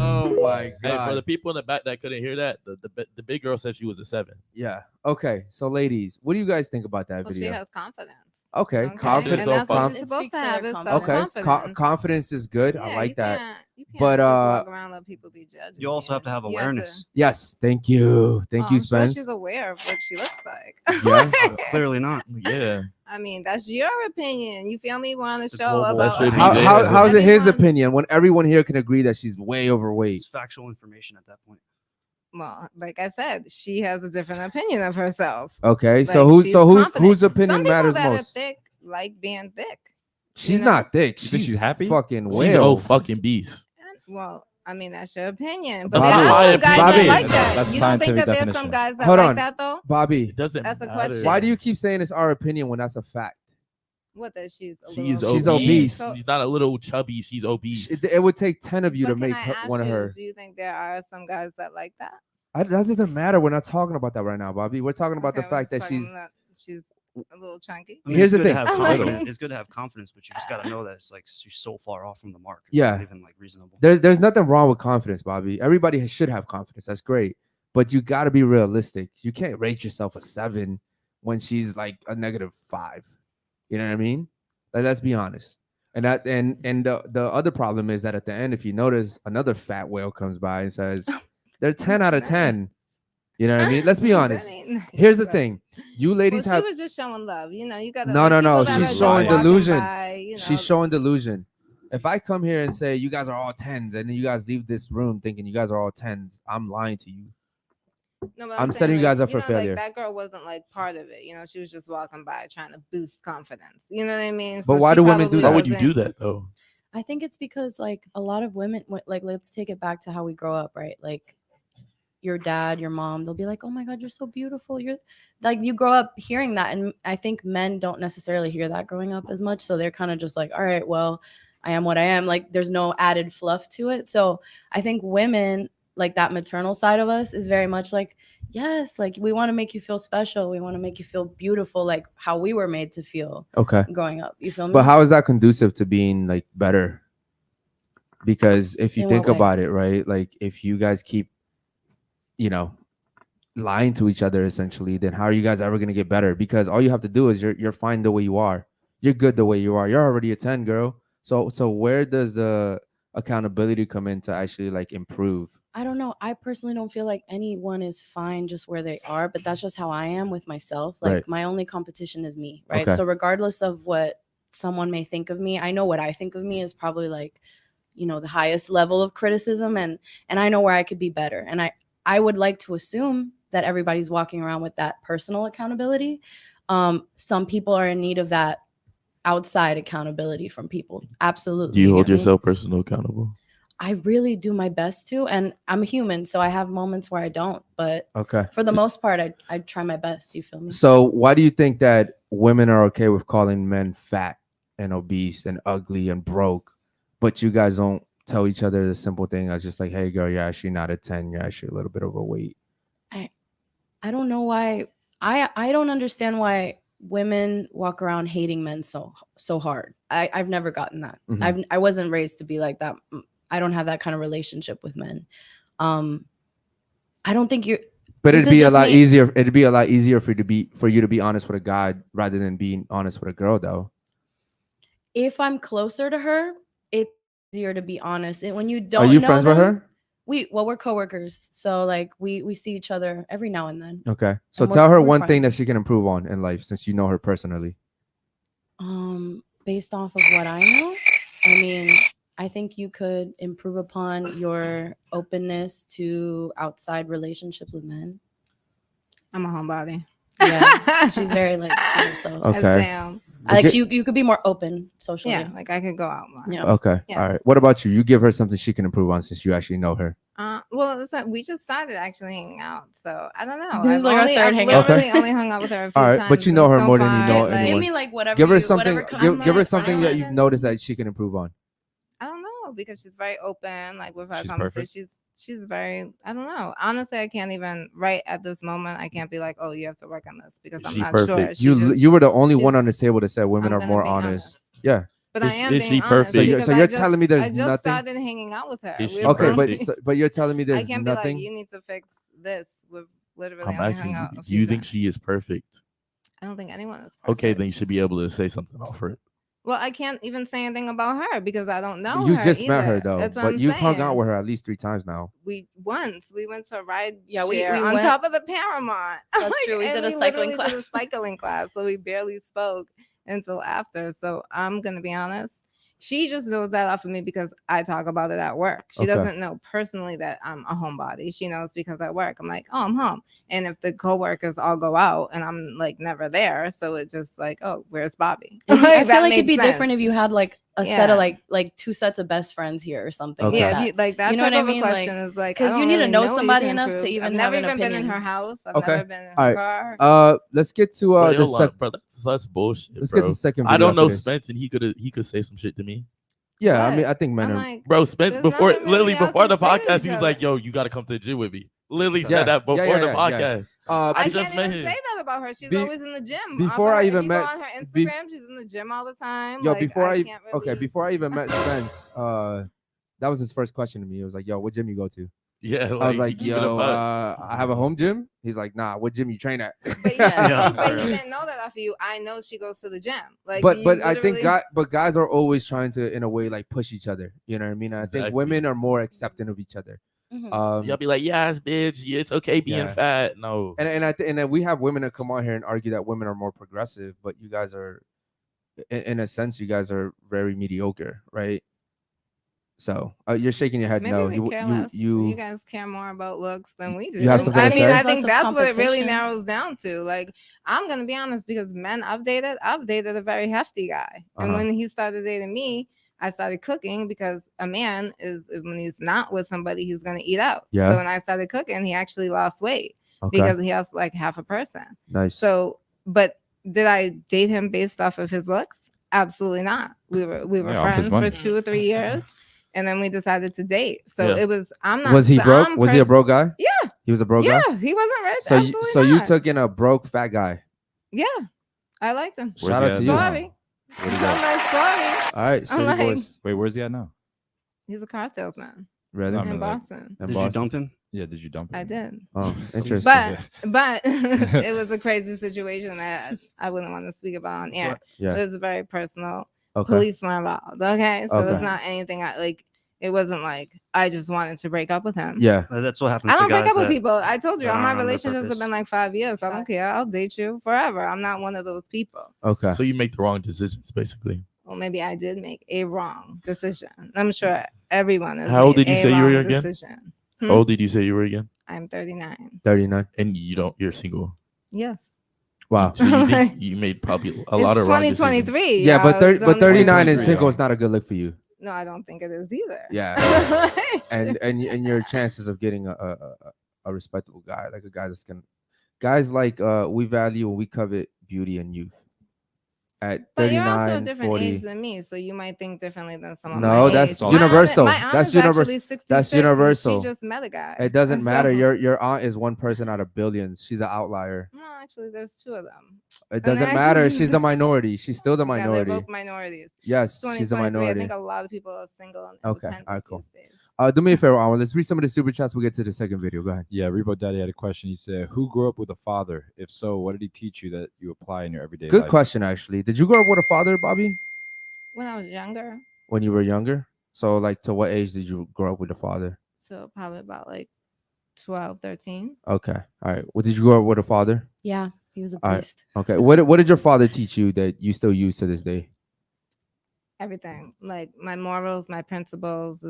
Oh my Hey, for the god. people in the back that couldn't hear that, the big girl said she was a 7. Yeah. Okay. So, ladies, what do you guys think about that Well, she video? has confidence. Okay. Okay, Confidence. and that's what Confidence. she's It supposed speaks to to have. their Is confidence. Okay. self-confidence. Confidence is good. I Yeah, like that. You can't But, just walk around and let people be judging. You also have to have You awareness. Yes. Thank you. Thank you, I'm sure Spence. she's aware of what she looks like. Yeah. Clearly not. Yeah. I mean, that's your opinion. You feel me? We're on a It's the show global about That should be How is it his Everyone- opinion when everyone here can agree that she's way overweight? It's factual information at that point. Well, like I said, she has a different opinion of herself. Okay. Like, So she's whose confident. opinion Some people matters that are most? thick like being thick. She's you know? not thick. You think she's happy? Fucking She's whale. oh fucking beast. Well, I mean, that's your opinion. But Bobby. there are some guys Bobby. that like that. That's You don't think scientific that there's some definition. guys that Hold like on. that though? Bobby, It doesn't That's a matter. question. why do you keep saying it's our opinion when that's a fact? What that she's a She's little- She's obese. obese. She's not a little chubby. She's obese. It would take 10 of you But to can make I her, ask one of you, her. Do you think there are some guys that like that? That doesn't matter. We're not talking about that right now, Bobby. We're talking about Okay, the we're fact that just talking about she's a little chunky. I mean, Here's it's the good to thing. have Like- confidence. It's good to have confidence, but you just got to know that it's like you're so far off from the mark. It's Yeah. not even like reasonable. There's nothing wrong with confidence, Bobby. Everybody should have confidence. That's great. But you got to be realistic. You can't rate yourself a 7 when she's like a -5. You know what I mean? Like, let's be honest. And that and the other problem is that at the end, if you notice, another fat whale comes by and says they're 10 out of 10. You know what I mean? Let's be honest. That ain't nice, Here's the but- thing. You ladies well, have she was just showing love. You know, you gotta. No, like, no, no. people that She's are showing just walking delusion. by, you know, She's showing delusion. If I come here and say you guys are all 10s and then you guys leave this room thinking you guys are all 10s, I'm lying to you. No, but I'm saying, setting you like, guys up for know, failure. Like, that girl wasn't like part of it. You know, she was just walking by trying to boost confidence. You know what I mean? But why she do women do probably that? Why would you wasn't- do that though? I think it's because like a lot of women, like let's take it back to how we grow up, right? Like your dad, your mom, they'll be like, "Oh my God, you're so beautiful." You're like you grow up hearing that, and I think men don't necessarily hear that growing up as much, so they're kind of just like, "All right, well, I am what I am." Like there's no added fluff to it. So I think women, like that maternal side of us, is very much like, yes, like we want to make you feel special, we want to make you feel beautiful, like how we were made to feel Okay. growing up. You feel me? But how is that conducive to being like better? Because if you In think what way? about it, right? Like if you guys keep, you know, lying to each other essentially, then how are you guys ever gonna get better? Because all you have to do is you're fine the way you are. You're good the way you are. You're already a 10, girl. So where does the accountability come in to actually like improve? I don't know. I personally don't feel like anyone is fine just where they are, but that's just how I am with myself. Like Right. my only competition is me, right? Okay. So regardless of what someone may think of me, I know what I think of me is probably like, you know, the highest level of criticism, and I know where I could be better. And I would like to assume that everybody's walking around with that personal accountability. Some people are in need of that outside accountability from people. Absolutely. Do you hold get me? yourself personal accountable? I really do my best to, and I'm human, so I have moments where I don't, but Okay. for the most part, I try my best. You feel me? So why do you think that women are okay with calling men fat and obese and ugly and broke, but you guys don't tell each other the simple thing as just like, hey girl, you're actually not a 10, you're actually a little bit overweight? I don't know why. I don't understand why women walk around hating men so hard. I've never gotten that. Mhm. I wasn't raised to be like that. I don't have that kind of relationship with men. I don't think you're. But This it'd is be a just lot me. easier. It'd be a lot easier for you to be honest with a guy rather than being honest with a girl, though. If I'm closer to her, it's easier to be honest. And when you don't, Are you know friends with them- her? we're coworkers, so like we see each other every now and then. Okay. So And tell her we're one thing that friends. she can improve on in life, since you know her personally. Based off of what I know, I mean, I think you could improve upon your openness to outside relationships with men. I'm a homebody. Yeah, she's very like to herself. Okay. Damn. I like Okay. you could be more open socially. Yeah, like I could go out more. Yeah. Okay. Yeah. All right. What about you? You give her something she can improve on since you actually know her. Well, listen, we just started actually hanging out, so I don't know. This is like our third hangout. literally Okay. only hung out with her a few All right, times. but you It know was her so more than you fun, know like- anyone. Give me like whatever. Give her you- something. whatever comes Give to her mind. something that you've noticed that she can improve on. I don't know because she's very open, like with her She's conversation. She's very. I don't know. Honestly, I can't even right at this moment. I can't be like, oh, you have to work on this because I'm She not perfect. sure. You were the only one she's- on the table that said women I'm are gonna more be honest. Yeah. But Is- I am is being she honest. perfect? So you're- because so I you're just- telling me there's I just nothing? started hanging out with her. Is she We were Okay, only- but you're telling me I there's can't nothing. be like, you need to fix this. We've literally I'm only asking hung out you. a Do you few think times. she is perfect? I don't think anyone is perfect. Okay, then you should be able to say something off her. Well, I can't even say anything about her because I don't know You her just met her either. though, That's what but I'm you've hung out saying. with her at least 3 times now. We went to a ride Yeah, we share on went- top of the Paramount. That's true. We and did a cycling literally did a class. cycling class, so we barely spoke until after. So I'm gonna be honest. She just knows that off of me because I talk about it at work. She Okay. doesn't know personally that I'm a homebody. She knows because at work I'm like, oh, I'm home. And if the coworkers all go out and I'm like never there, so it's just like, oh, where's Bobby? I feel That like it'd be makes different sense. if you had like a set Yeah. of like 2 sets of best friends here or something. Okay. Yeah, Like if you, that. like that You know type what I of a mean? question is like 'cause I you don't need to really know what you somebody can enough to improve. even I've have never an even been in opinion. her house. I've Okay. never been in All her right. car. Let's get to Wait, the hold on, bro. That's bullshit, let's bro. get to the second I video don't know after this. Spence, and he could say some shit to me. Yeah, I mean, What? I think men I'm are. like, Bro, Spence there's before nothing really Lily else before to the say to podcast, each he was other. like, "Yo, you got to come to the gym with me." Lily Yeah. said that Yeah, before yeah, the yeah, yeah. podcast. Uh, I I just can't met even him. say that about her. She's Be- always in the gym. before Off I her- even if you met go on her s- be- Instagram, she's in the gym all the time. Yo, like, before I can't okay, really- before I even met Spence, that was his first question to me. It was like, "Yo, what gym you go to?" Yeah, I was he like, keep it a "Yo, buck. I have a home gym." He's like, "Nah, what gym you train at?" But, Yeah. but he didn't know that off of you. I know she goes to the gym. Like, but you I think literally- guys are always trying to in a way like push each other. You know what I mean? And I think Exactly. women are more accepting of each other. Mhm. Y'all be like, "Yes, bitch, yeah, it's okay being Yeah. fat." No, And then we have women that come on here and argue that women are more progressive, but you guys are, in a sense, you guys are very mediocre, right? So you're shaking your head. Maybe No, we care less. You you guys care more about looks than we do. You have something I to mean, say? I There's think less of that's what it really competition. narrows down to. Like, I'm gonna be honest because men I've dated a very hefty guy, and Uh-huh. when he started dating me, I started cooking because a man is when he's not with somebody, he's gonna eat out. Yeah. So when I started cooking, he actually lost weight okay, because he lost like half a person. nice. So, but did I date him based off of his looks? Absolutely not. We were Yeah, off his friends for money. 2 or 3 years, and then we decided to date. So Yeah. it was. I'm not. Was he so broke? I'm Was he a per- broke guy? Yeah. He was a broke Yeah, guy. he wasn't rich. So Absolutely you not. took in a broke fat guy. Yeah, I liked him. Where's Shout he out at to now? you. Sorry. Where'd he Tell go? my story. All right, city like- boys. Wait, where's he at now? He's a car salesman Really? No, I in mean, like- Boston. And Did you Boston? dump him? Yeah, did you dump him? I did. Oh, So- interesting. But it was a crazy situation that I wouldn't want to speak about on air. Yeah. It was very personal. Okay. Police were involved. Okay, so Okay. it's not anything like. It wasn't like I just wanted to break up with him. Yeah. That's what happens I to don't break guys up with that- people. I told you, that all my aren't on their relationships have purpose. been like 5 years. I don't Facts. care. I'll date you forever. I'm not one of those people. Okay. so you make the wrong decisions, basically. Well, maybe I did make a wrong decision. I'm sure everyone has How old made did you a say you were wrong again? decision. How old did you say you were again? I'm 39. 39. And you're single. Yes. Wow. So you think you made probably a lot It's of wrong decisions. 2023. Yeah, but y'all. Don't- 39 and 23, single yeah. is not a good look for you. No, I don't think it is either. Yeah. And your chances of getting a respectable guy, like a guy that's gonna, guys like we value and we covet beauty and youth. At But you're 39, also a different 40. age than me, so you might think differently than someone. No, my that's age. My universal. aunt- my aunt That's is actually universal. 66, That's and universal. She just met a guy. It doesn't And matter. so- Your aunt is one person out of billions. She's an outlier. No, actually, there's 2 of them. It doesn't actually- matter. She's the minority. She's still the Yeah, they're minority. both minorities. Yes, she's a 2023, I minority. think a lot of people are single and Okay, independent alright, cool. these days. Do me a favor, Arwen. Let's read some of the super chats. We'll get to the second video. Go ahead. Yeah, Rebo Daddy had a question. He said, "Who grew up with a father? If so, what did he teach you that you apply in your everyday Good life?" question, actually. Did you grow up with a father, Bobby, When I was younger, when you were younger? So, like, to what age did you grow up with a father? so probably about like 12, 13. Okay. All right. Well, did you grow up with a father? Yeah, he was a All right. priest. Okay. What did your father teach you that you still use to this day? Everything, like my morals, my principles,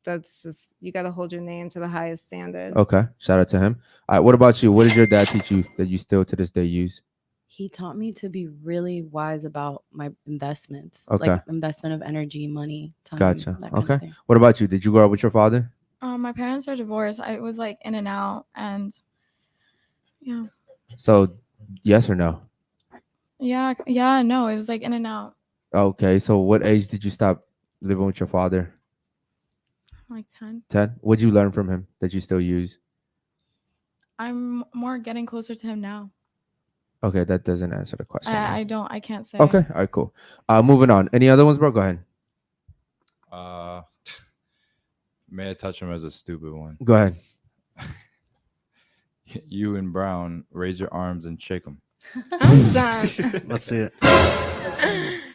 that's just, you got to hold your name to the highest standard. Okay. Shout out to him. All right. What about you? What did your dad teach you that you still to this day use? He taught me to be really wise about my investments, Okay. like investment of energy, money, time. Gotcha. That kind of Okay. thing. What about you? Did you grow up with your father? My parents are divorced. I was like in and out, and yeah, So, yes or no? yeah, no, it was like in and out, Okay. So, what age did you stop living with your father? like 10. 10. What'd you learn from him that you still use? I'm more getting closer to him now. Okay, that doesn't answer the question. no. I can't say. Okay, all right, cool. Moving on. Any other ones, bro? Go ahead. May I touch him as a stupid one? Go ahead. You and Brown, raise your arms and shake them. I'm done. Let's see it.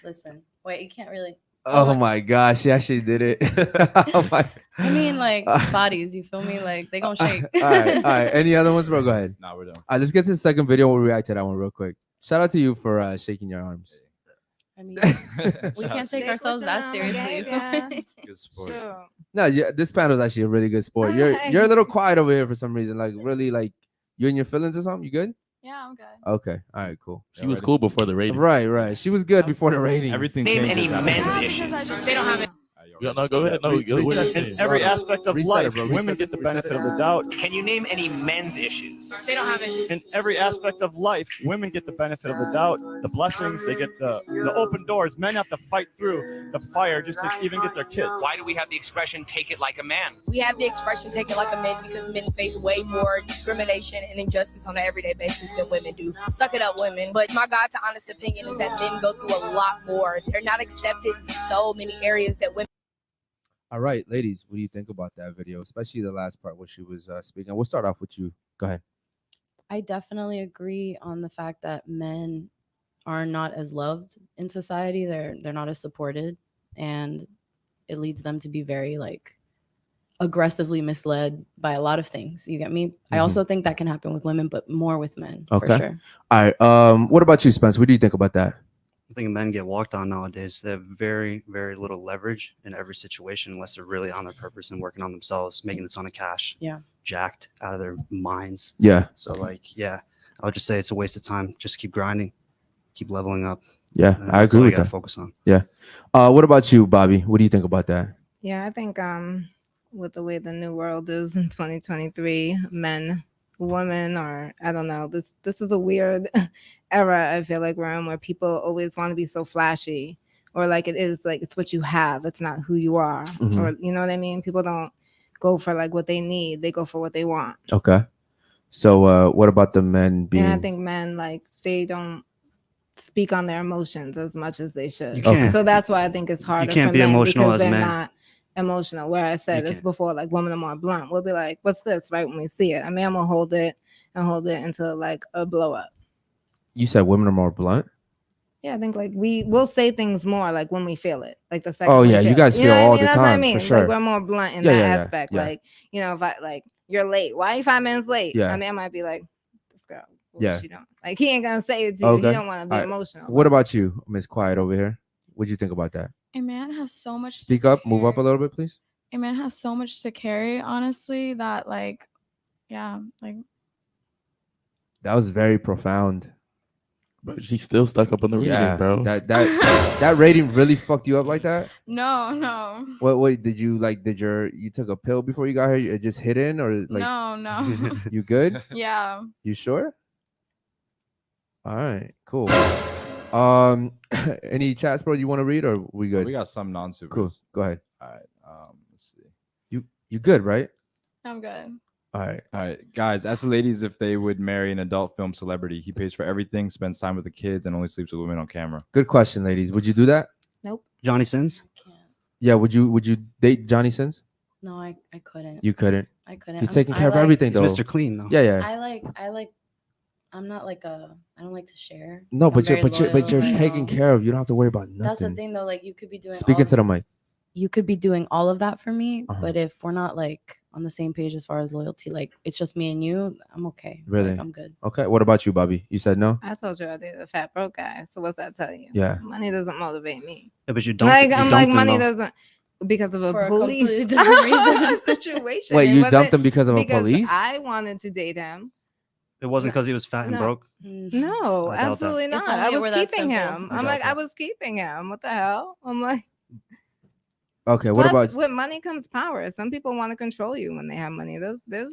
Listen. Wait, you can't really. Oh my gosh, she actually did it. Oh my. I mean, like bodies. You feel me? Like they gonna shake. All right. Any other ones, bro? Go ahead. Nah, we're done. All right, let's get to the second video. We'll react to that one real quick. Shout out to you for shaking your arms. I mean, we can't take Shake ourselves what that you know, seriously. you feel yeah. me? Good sport. Sure. No, yeah, this panel is actually a really good sport. You're a little quiet over here for some reason. Like really, like you in your feelings or something. You good? Yeah, I'm good. Okay. All right. Cool. She was cool before the ratings. Right. She was good before the ratings. Everything Name changes any after men's that. issues. They don't have it. No, go ahead. No, go Reset. ahead. In every aspect of Reset it, life, bro. women Reset get the it. benefit of the doubt. Can you name any men's issues? They don't have issues. In every aspect of life, women get the benefit of the doubt, the blessings, they get the open doors. Men have to fight through the fire just to even get their kids. Why do we have the expression "take it like a man"? We have the expression take it like a man because men face way more discrimination and injustice on an everyday basis than women do. Suck it up, women. But my God's honest opinion is that men go through a lot more. They're not accepted in so many areas that women. All right, ladies, what do you think about that video, especially the last part where she was speaking? We'll start off with you. Go ahead. I definitely agree on the fact that men are not as loved in society. They're not as supported, and it leads them to be very like aggressively misled by a lot of things. You get me? I also think that can happen with women, but more with men for sure. All right. What about you, Spence? What do you think about that? I think men get walked on nowadays. They have very, very little leverage in every situation unless they're really on their purpose and working on themselves, making a ton of cash. Yeah. Jacked out of their minds. Yeah. So like, yeah, I would just say it's a waste of time. Just keep grinding, keep leveling up. Yeah, I That's agree all with you gotta that. focus on. Yeah. What about you, Bobby? What do you think about that? Yeah, I think with the way the new world is in 2023, men, women, or I don't know, this is a weird era. I feel like we're in where people always want to be so flashy, or like it is like it's what you have, it's not who you are, or you know what I mean. People don't go for like what they need; they go for what they want. Okay. So what about the men being? And I think men like they don't speak on their emotions as much as they should. You can't. So that's why I think it's harder. can't for be men emotional because as they're men. not emotional. Where I said You this can't. before, like women are more blunt. We'll be like, "What's this?" Right when we see it. I mean, I'm gonna hold it until like a blow up. You said women are more blunt. Yeah, I think like will say things more like when we feel it. Like the second. Oh we yeah, you feel guys it. feel know what I all mean? the That's what I time mean. for sure. Like we're more blunt in Yeah, that yeah, yeah, aspect. yeah. Like if I like you're late. Why are you 5 minutes late? Yeah. I mean, I might be like, this girl. Yeah. She don't like. He ain't gonna say it to you. Okay. He don't want to be Alright. emotional. What about you, Miss Quiet over here? What do you think about that? A man has so much. to Speak up, move up a carry. little bit, please. A man has so much to carry, honestly, that like, yeah, like That was very profound. Bro, she's still stuck up on the rating, bro. That rating really fucked you up like that? no, What did you like? You took a pill before you got here? It just hit in, or like no. you good? Yeah. You sure? All right, cool. Any chats, bro? You want to read, or we good? We got some non-super. Cool. Go ahead. All right. Let's see. You good, right? I'm good. All right. Guys, ask the ladies if they would marry an adult film celebrity. He pays for everything, spends time with the kids, and only sleeps with women on camera. Good question, ladies. Would you do that? Nope. Johnny Sins? Can't. Yeah. Would you date Johnny Sins? No, I couldn't. You couldn't. I couldn't. He's I'm- taking I care of like- everything, He's though. Mr. Clean, though. Yeah. I like. I'm not like I don't like to share. No, I'm but you're very loyal, I taken know. care of. You don't have to worry about nothing. That's the thing, though. Like you could be doing. Speaking to the mic. You could be doing all of that for me, Uh-huh. but if we're not like on the same page as far as loyalty, like it's just me and you, I'm okay. Really? Like, I'm good. Okay. What about you, Bobby? You said no. I told you I dated a fat broke guy. So what's that tell you? Yeah. Money doesn't motivate me. Yeah, but you don't. Like you I'm dumped like him, money though. doesn't because of a For a police completely different reason. situation. Wait, It you wasn't dumped him because of a because police? I wanted to date him. It wasn't because he was fat and No. broke. No, I doubt that. absolutely If not. only I it were was that keeping simple. him. I I'm doubt like, I that. was keeping him. What the hell? I'm like, Okay. What plus, about? with money comes power. Some people want to control you when they have money. There's there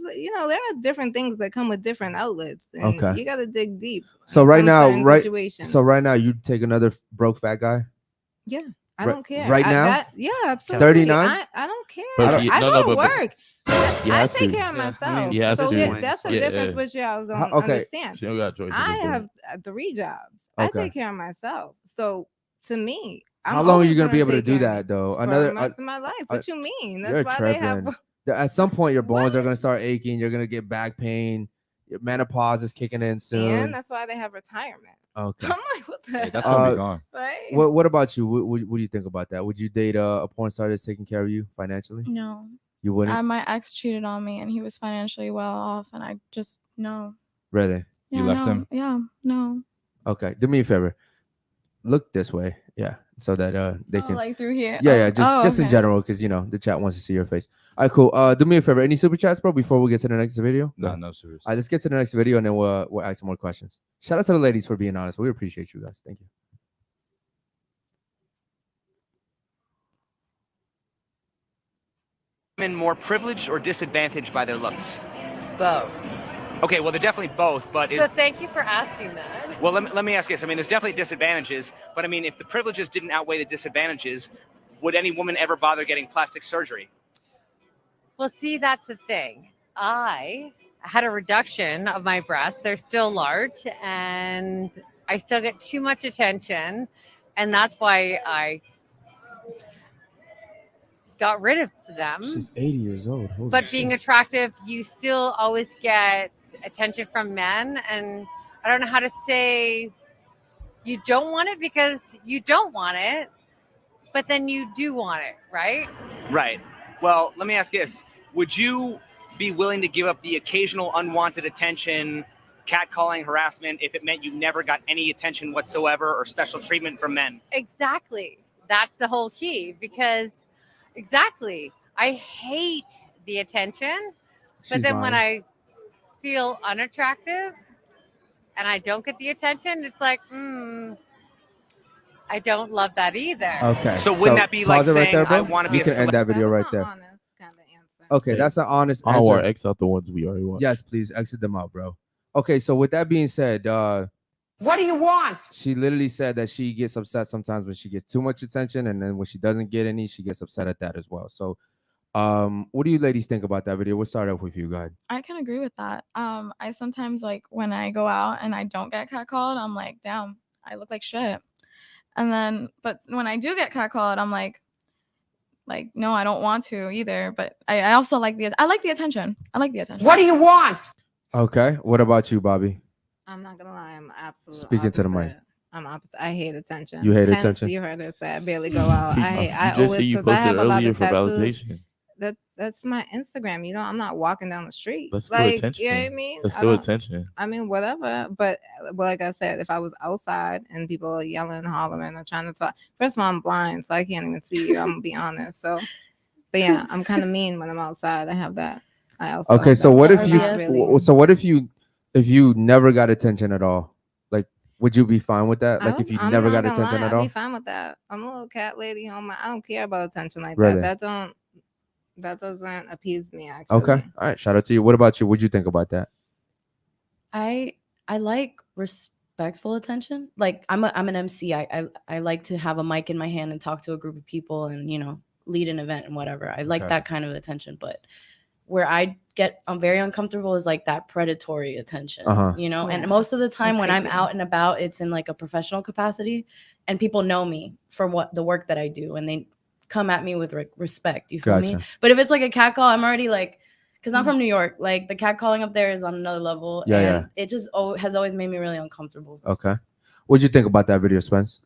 are different things that come with different outlets. And Okay. you gotta dig deep. So in right some now, certain right? situations. So right now, you take another broke fat guy. yeah, I don't care. right now? Yeah, absolutely. 39? I don't care. But I go to work. She I has take to. care of Yeah, I myself. mean, She has so to. yeah, that's the Yeah, difference yeah. which y'all don't Okay. understand. She don't got a choice. I in this have world. 3 jobs. Okay. I take care of myself. So to me, How long are you gonna be able to do that though? for Another the rest of my life? What you mean? you're That's why they have. tripping. At some point, your bones are What? gonna start aching. You're gonna get back pain. Your menopause is kicking in soon. And that's why they have retirement. Okay. I'm like, what the Hey, that's hell? gonna be gone. Right? What about you? What do you think about that? Would you date a porn star that's taking care of you financially? No. You wouldn't. My ex cheated on me and he was financially well off, and I just no. Really? You Yeah, left no. him? Yeah, no. Okay. Do me a favor. Look this way. Yeah. So that they can. Like through here. Yeah. Just in okay. general, because the chat wants to see your face. All right. Cool. Do me a favor. Any super chats, bro? Before we get to the next video. No, no serious. All right. Let's get to the next video and then we'll ask some more questions. Shout out to the ladies for being honest. We appreciate you guys. Thank you. Women more privileged or disadvantaged by their looks? Both. Okay, well, they're definitely both, but So thank you for asking that. well, let me ask you this. I mean, there's definitely disadvantages, but I mean, if the privileges didn't outweigh the disadvantages, would any woman ever bother getting plastic surgery? Well, see, that's the thing. I had a reduction of my breasts. They're still large, and I still get too much attention, and that's why I got rid of them. She's 80 years old. Holy But shit. being attractive, you still always get attention from men, and I don't know how to say you don't want it because you don't want it, but then you do want it, right? Right. Well, let me ask you this. Would you be willing to give up the occasional unwanted attention, catcalling, harassment, if it meant you never got any attention whatsoever or special treatment from men? Exactly. That's the whole key, because exactly, I hate the attention, but She's then when lying. I feel unattractive and I don't get the attention, it's like, I don't love that either. Okay. So wouldn't that be like pause it right saying, there, bro? I wanna be You a can end that video That was right an there. honest kind of answer. Okay, that's an honest I answer. want X out the ones we already want. Yes, please exit them out, bro. Okay, so with that being said, What do you want? she literally said that she gets upset sometimes when she gets too much attention, and then when she doesn't get any, she gets upset at that as well. So, what do you ladies think about that video? We'll start off with you, go ahead. I can agree with that. I sometimes like when I go out and I don't get catcalled, I'm like, damn, I look like shit. And then, but when I do get catcalled, I'm like, no, I don't want to either. But I also like the attention. I like the attention. What do you want? Okay, what about you, Bobby? I'm not gonna lie, I'm absolutely Speaking to the mic. I'm opposite. I hate attention. You hate Hence, attention? You heard her say I barely go out. I You just always said you because I posted have a lot earlier of for tattoos. validation. That's my Instagram. You know, I'm not walking down the street. That's still like, attention. you know what I mean? That's I still don't- attention. I mean, whatever. But like I said, if I was outside and people are yelling, hollering, or trying to talk, first of all, I'm blind, so I can't even see you. I'm gonna be honest. So, but yeah, I'm kind of mean when I'm outside. I have that. I also Okay, have so that. what if But you? not really. So what if you never got attention at all? Like, would you be fine with that? Like, if you I'm never not got gonna attention lie, at I'd all? be fine with that. I'm a little cat lady home. I don't care about attention like Really? that. That doesn't appease me actually. Okay, all right. Shout out to you. What about you? What'd you think about that? I like respectful attention. Like I'm an MC. I like to have a mic in my hand and talk to a group of people and lead an event and whatever. I like Okay. that kind of attention. But where I'm very uncomfortable is like that predatory attention. Uh-huh. Yeah. And most of the time when I'm creepy. out and about, it's in like a professional capacity, and people know me for the work that I do, and they come at me with respect. You feel me? Gotcha. But if it's like a catcall, I'm already like, because I'm from New York, like the catcalling up there is on another level. Yeah, and yeah. it just has always made me really uncomfortable. Okay. What'd you think about that video, Spence?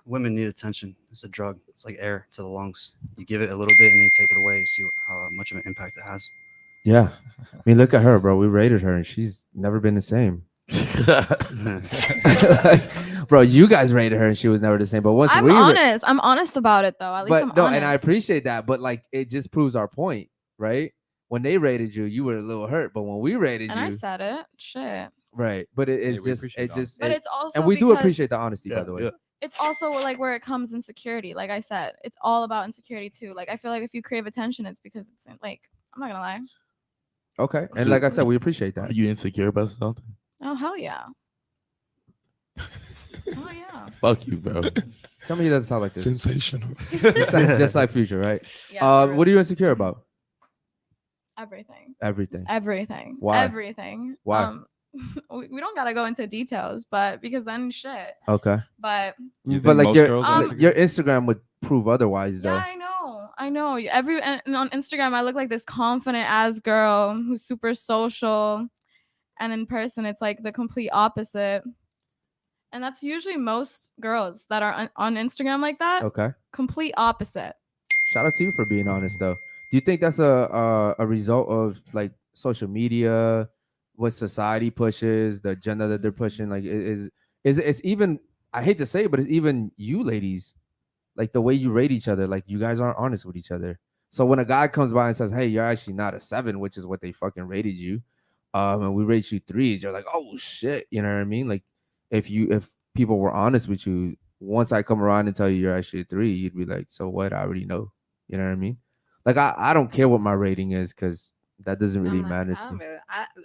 Women need attention. It's a drug. It's like air to the lungs. You give it a little bit and then you take it away. You see how much of an impact it has. Yeah. I mean, look at her, bro. We rated her and she's never been the same. Like, bro, you guys rated her and she was never the same. But once I'm we honest. I'm honest about it though. At least I'm but no, honest. and I appreciate that. But like, it just proves our point, right? When they rated you, you were a little hurt. But when we rated and you, I said it. Shit. right? But it's we just, appreciate it the just, But it- it's also and we do because appreciate the honesty, by Yeah, the way. yeah. it's also like where it comes insecurity. Like I said, it's all about insecurity too. Like I feel like if you crave attention, it's because it's like, I'm not gonna lie. Okay. And So- like I said, we appreciate Are that. you insecure about something? Oh hell yeah. Oh yeah. Fuck you, bro. Tell me he doesn't sound like this. Sensational. He sounds just like Future, right? Yeah, for What are you insecure about? everything. Everything. Everything. Why? Everything. Why? We don't gotta go into details, but because then shit. Okay. But You But think like most your girls are Um, insecure? your Instagram would prove otherwise, though. yeah, I know. And on Instagram, I look like this confident ass girl who's super social, and in person, it's like the complete opposite. And that's usually most girls that are on Instagram like that. Okay. Complete opposite. Shout out to you for being honest, though. Do you think that's a result of like social media, what society pushes, the agenda that they're pushing? Like, it's even, I hate to say it, but it's even you ladies, like the way you rate each other. Like, you guys aren't honest with each other. So when a guy comes by and says, "Hey, you're actually not a 7," which is what they fucking rated you, and we rate you 3s, you're like, "Oh shit," you know what I mean? Like, if people were honest with you, once I come around and tell you you're actually a 3, you'd be like, "So what? I already know." You know what I mean? Like, I don't care what my rating is because that doesn't really I'm like, matter I to don't me. really,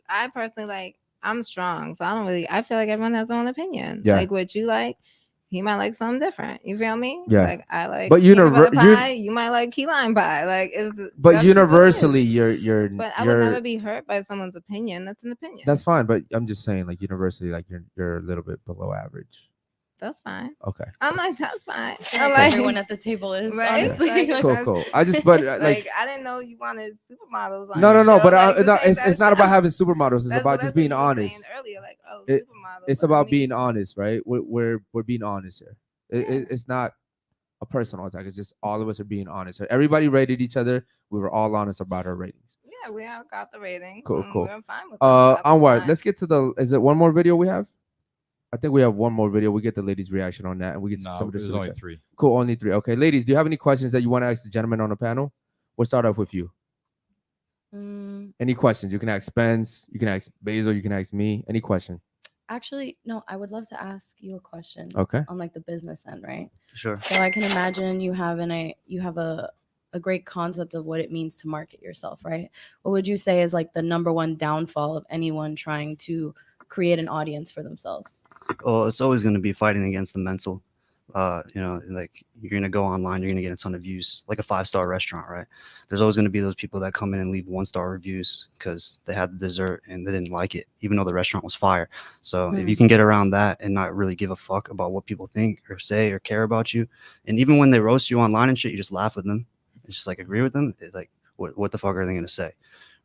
I personally like, I'm strong, so I don't really, I feel like everyone has their own opinion. Yeah. Like what you like, he might like something different. You feel me? Yeah. Like I like But peanut butter univer- pie, you might like key lime pie. Like But that's just what it universally, is. you're But I would never be hurt by someone's opinion. That's an opinion. that's fine. But I'm just saying, like, universally, like you're a little bit below average. That's fine. Okay. I'm like, that's fine. I I'm think like, everyone at the table is Right? honestly. Like, Like, Cool, that's- cool. I just, but like, like, I didn't know you wanted supermodels. On no, your no. show. But Like, this no, ain't it's that not about show. having supermodels. It's That's about what just I being thought you were honest. saying earlier, like, oh, It- supermodels. It's Like, I about mean, being honest, right? We're being honest here. It's not a personal attack. It's just all of us are being honest. Everybody rated each other. We were all honest about our ratings. Yeah, we all got the ratings. Cool, and cool. We're fine with that. That was Onward. fine. Let's get to the. Is it one more video we have? I think we have one more video. We get the ladies' reaction on that, and we get to No, some of the there's super only chat. 3. Cool, only 3. Okay, ladies, do you have any questions that you want to ask the gentlemen on the panel? We'll start off with you. Any questions? You can ask Spence. You can ask Basil. You can ask me. Any question? actually, no, I would love to ask you a question. Okay. On like the business end, right? Sure. So I can imagine you have a great concept of what it means to market yourself, right? What would you say is like the number one downfall of anyone trying to create an audience for themselves? Well, it's always going to be fighting against the mental. Like you're going to go online, you're going to get a ton of views, like a 5-star restaurant, right? There's always going to be those people that come in and leave 1-star reviews because they had the dessert and they didn't like it, even though the restaurant was fire. So if you can get around that and not really give a fuck about what people think or say or care about you, and even when they roast you online and shit, you just laugh with them. It's just like agree with them. It's like, what the fuck are they going to say?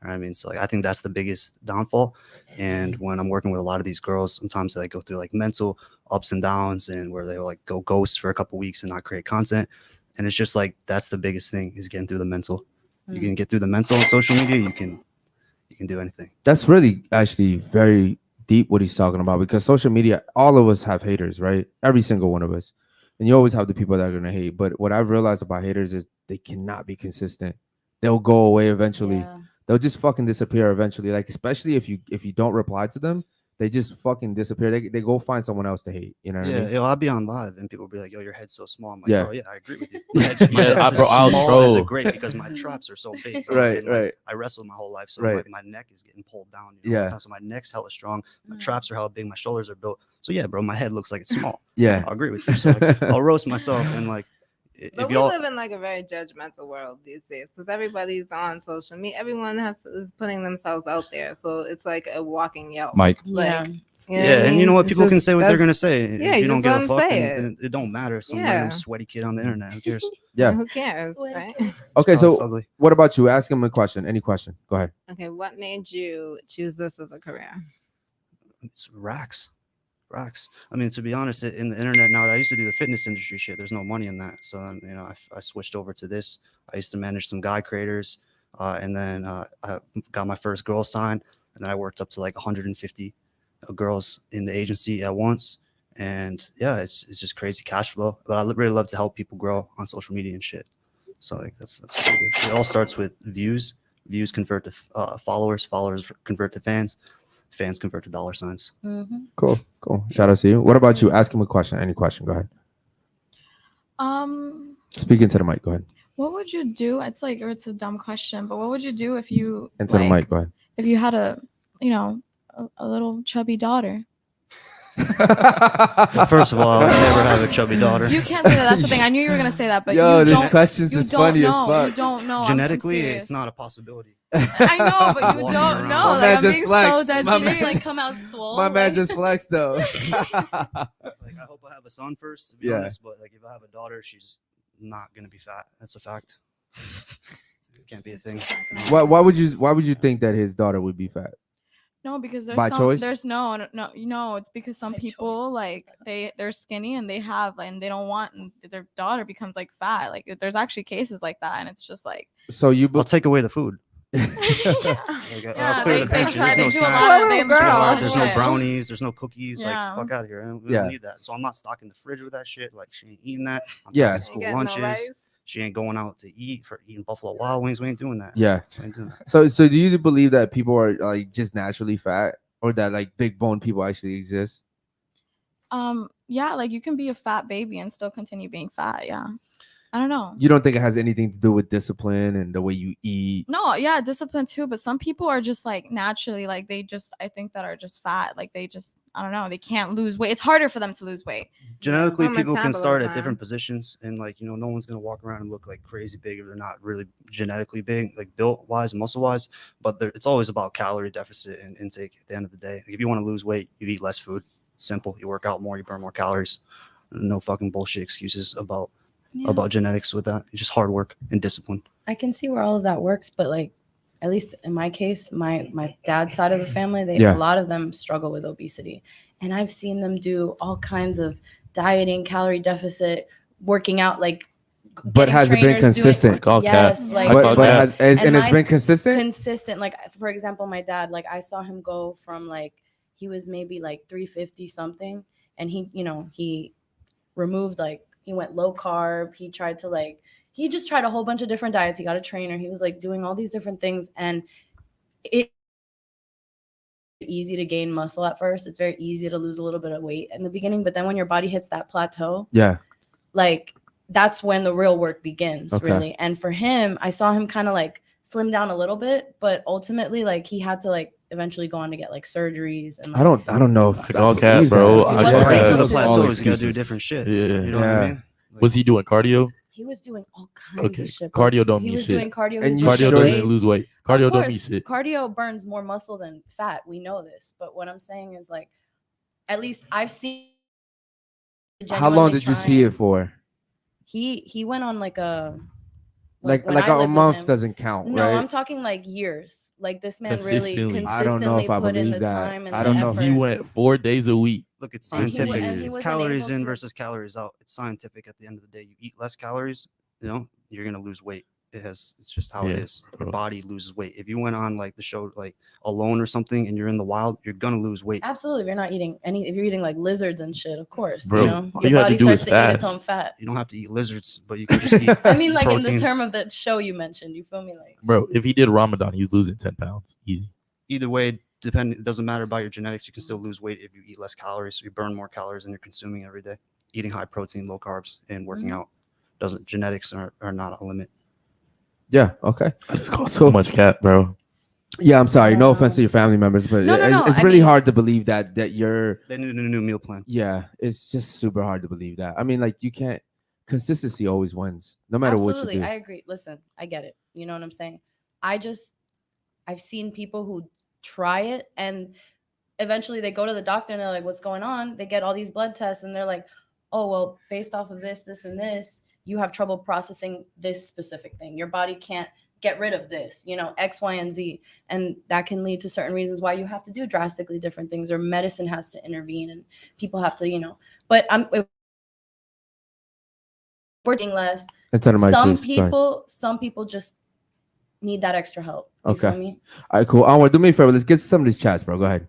I mean, so like, I think that's the biggest downfall. And when I'm working with a lot of these girls, sometimes they go through like mental ups and downs, and where they will like go ghost for a couple weeks and not create content. And it's just like that's the biggest thing is getting through the mental. You can get through the mental on social media. You can do anything. That's really actually very deep what he's talking about, because social media, all of us have haters, right? Every single one of us. And you always have the people that are going to hate. But what I've realized about haters is they cannot be consistent. They'll go away eventually. Yeah. They'll just fucking disappear eventually. Like, especially if you don't reply to them, they just fucking disappear. They go find someone else to hate. You know what I mean? Yo, I'll be on live and people will be like, "Yo, your head's so small." I'm like, Yeah. "Bro, yeah, I agree with you. My head's bro, I'll small as a troll. great because my traps are so big. Bro. Right, And, like, right. I wrestled my whole life, so Right. my neck is getting pulled down. You know, all the time. So my neck's hella strong. My traps are hella big. My shoulders are built. So yeah, bro, my head looks like it's small. Yeah. I'll agree with you. So like, I'll roast myself and like, But if we y'all. live in like a very judgmental world these days because everybody's on social media. Everyone is putting themselves out there, so it's like a walking Yelp. Mike. Like, Yeah. you know Yeah, what I and you mean? know what? It's People can just- say what they're that's- gonna say. Yeah, If you you don't just give a let 'em fuck, say then it don't matter. Some Yeah. random sweaty kid on the internet. Who cares? Yeah. Who cares, right? Okay, probably so fugly. what about you? Ask him a question. Any question? Go ahead. Okay, what made you choose this as a career? It's racks. I mean, to be honest, in the internet now, I used to do the fitness industry shit. There's no money in that, so you know, I switched over to this. I used to manage some guy creators, and then I got my first girl signed, and then I worked up to like 150 girls in the agency at once. And yeah, it's just crazy cash flow. But I really love to help people grow on social media and shit. So like that's really good. It all starts with views. Views convert to followers. Followers convert to fans. Fans convert to dollar signs. Cool. Shout out to you. What about you? Ask him a question. Any question? Go ahead. Speak into the mic. Go ahead. What would you do? It's like, or it's a dumb question, but what would you do if you Into the mic. Go ahead. if you had a little chubby daughter? First of all, I'll never have a chubby daughter. You can't say that. That's the thing. I knew you were gonna say that, but Yo, you this don't. questions You is don't funny know. as fuck. You don't know. Genetically, I'm it's not a possibility. I know, but you Walking don't around. know. My Like, man I'm just being flexed. so dead My serious. man Like, just- come out swole. My man like- just flexed though. Like, I hope I have a son first, to be Yeah. honest. But like, if I have a daughter, she's not gonna be fat. That's a fact. It can't be a thing. Why would you think that his daughter would be fat? No, because By choice? there's no, it's because some people like they're skinny and they don't want, and their daughter becomes like fat. Like there's actually cases like that, and it's just like So you I'll take away the food. yeah, I'll clear the pantry. they There's do no a lot snacks. of- they do a lot of There's no shit. brownies. There's no cookies. Yeah. Like, fuck out of here. We Yeah. don't need that. So I'm not stocking the fridge with that shit. Like, she ain't eating that. I'm Yeah. packing school lunches. She ain't going out to eat for eating Buffalo Wild Wings. We ain't doing that. Yeah. We ain't doing that. So do you believe that people are like just naturally fat, or that like big bone people actually exist? Yeah, like you can be a fat baby and still continue being fat. Yeah, I don't know. You don't think it has anything to do with discipline and the way you eat? No, yeah, discipline too. But some people are just like naturally, like I think that are just fat. Like they just, I don't know, they can't lose weight. It's harder for them to lose weight. Genetically, Or people can start at metabolism. different positions, and like, you know, no one's gonna walk around and look like crazy big if they're not really genetically big, like built wise, muscle wise. But it's always about calorie deficit and intake at the end of the day. Like, if you want to lose weight, you eat less food. Simple. You work out more, you burn more calories. No fucking bullshit excuses about genetics with that. It's just hard work and discipline. I can see where all of that works, but like, at least in my case, my dad's side of the family, a lot of them struggle with obesity, and I've seen them do all kinds of dieting, calorie deficit, working out, like. But has it been consistent? Like all Yes, cat. like But and it's my- been consistent. consistent. Like for example, my dad, like I saw him go from like he was maybe like 350 something, and he removed, like he went low carb. He just tried a whole bunch of different diets. He got a trainer. He was like doing all these different things, and it's easy to gain muscle at first. It's very easy to lose a little bit of weight in the beginning, but then when your body hits that plateau, Yeah. like that's when the real work begins, Okay. really. And for him, I saw him kind of like slim down a little bit, but ultimately like he had to like eventually go on to get like surgeries and I don't know if Like all cat, bro. He I wasn't got ready that. to the lose weight. plateaus, you gotta do excuses. different shit. Yeah. You know what I mean? Like, Was he doing cardio? He was doing all kinds Okay, of shit. bro. cardio don't He mean was shit. doing cardio. And he you was Cardio sure- lifting doesn't weights. lose weight. Of Cardio don't course, mean shit. Cardio burns more muscle than fat. We know this. But what I'm saying is like, at least I've seen. How long genuinely did you see trying. it for? He went on like a. Like when like I a lived with month him- doesn't count, No, right? I'm talking like years. Like this man really Consistently. I don't know consistently if I put in believe the that. time and I the don't know. effort. He went 4 days a week. look, it's And he wa- scientific. and he It's wasn't calories able in to- versus calories out. It's scientific at the end of the day. You eat less calories, you know, you're gonna lose weight. It's just how it Yeah, is. bro. Your body loses weight. If you went on like the show like Alone or something and you're in the wild, you're gonna lose weight. Absolutely, if you're not eating if you're eating like lizards and shit, of course, Bro, you know, all your you have to body do starts is to eat its fast. own fat. You don't have to eat lizards, but you can just eat. I mean, like in protein. the term of the show you mentioned, you feel me? Like, Bro, if he did Ramadan, he's losing 10 pounds. Easy. Either way, it doesn't matter about your genetics. You can still lose weight if you eat less calories. You burn more calories than you're consuming every day. Eating high protein, low carbs, and working Mhm. out doesn't. Genetics are not a limit. Yeah. Okay. I just call so much cat, bro. Yeah. I'm sorry. No Yeah. offense to your family members, but No, no, no, it's I really mean- hard to believe that you're. They need a new meal plan. Yeah. It's just super hard to believe that. I mean, like you can't. Consistency always wins, no matter absolutely, what you do. I agree. Listen, I get it. You know what I'm saying? I've seen people who try it and eventually they go to the doctor and they're like, "What's going on?" They get all these blood tests and they're like, "Oh, well, based off of this, this, and this, you have trouble processing this specific thing. Your body can't get rid of this, you know, X, Y, and Z." And that can lead to certain reasons why you have to do drastically different things or medicine has to intervene and people have to, you know, but if we're eating less. It's under my Some please. Go ahead. some people just need that extra help. You Okay. feel me? All right. Cool. Onward. Do me a favor. Let's get to some of these chats, bro. Go ahead.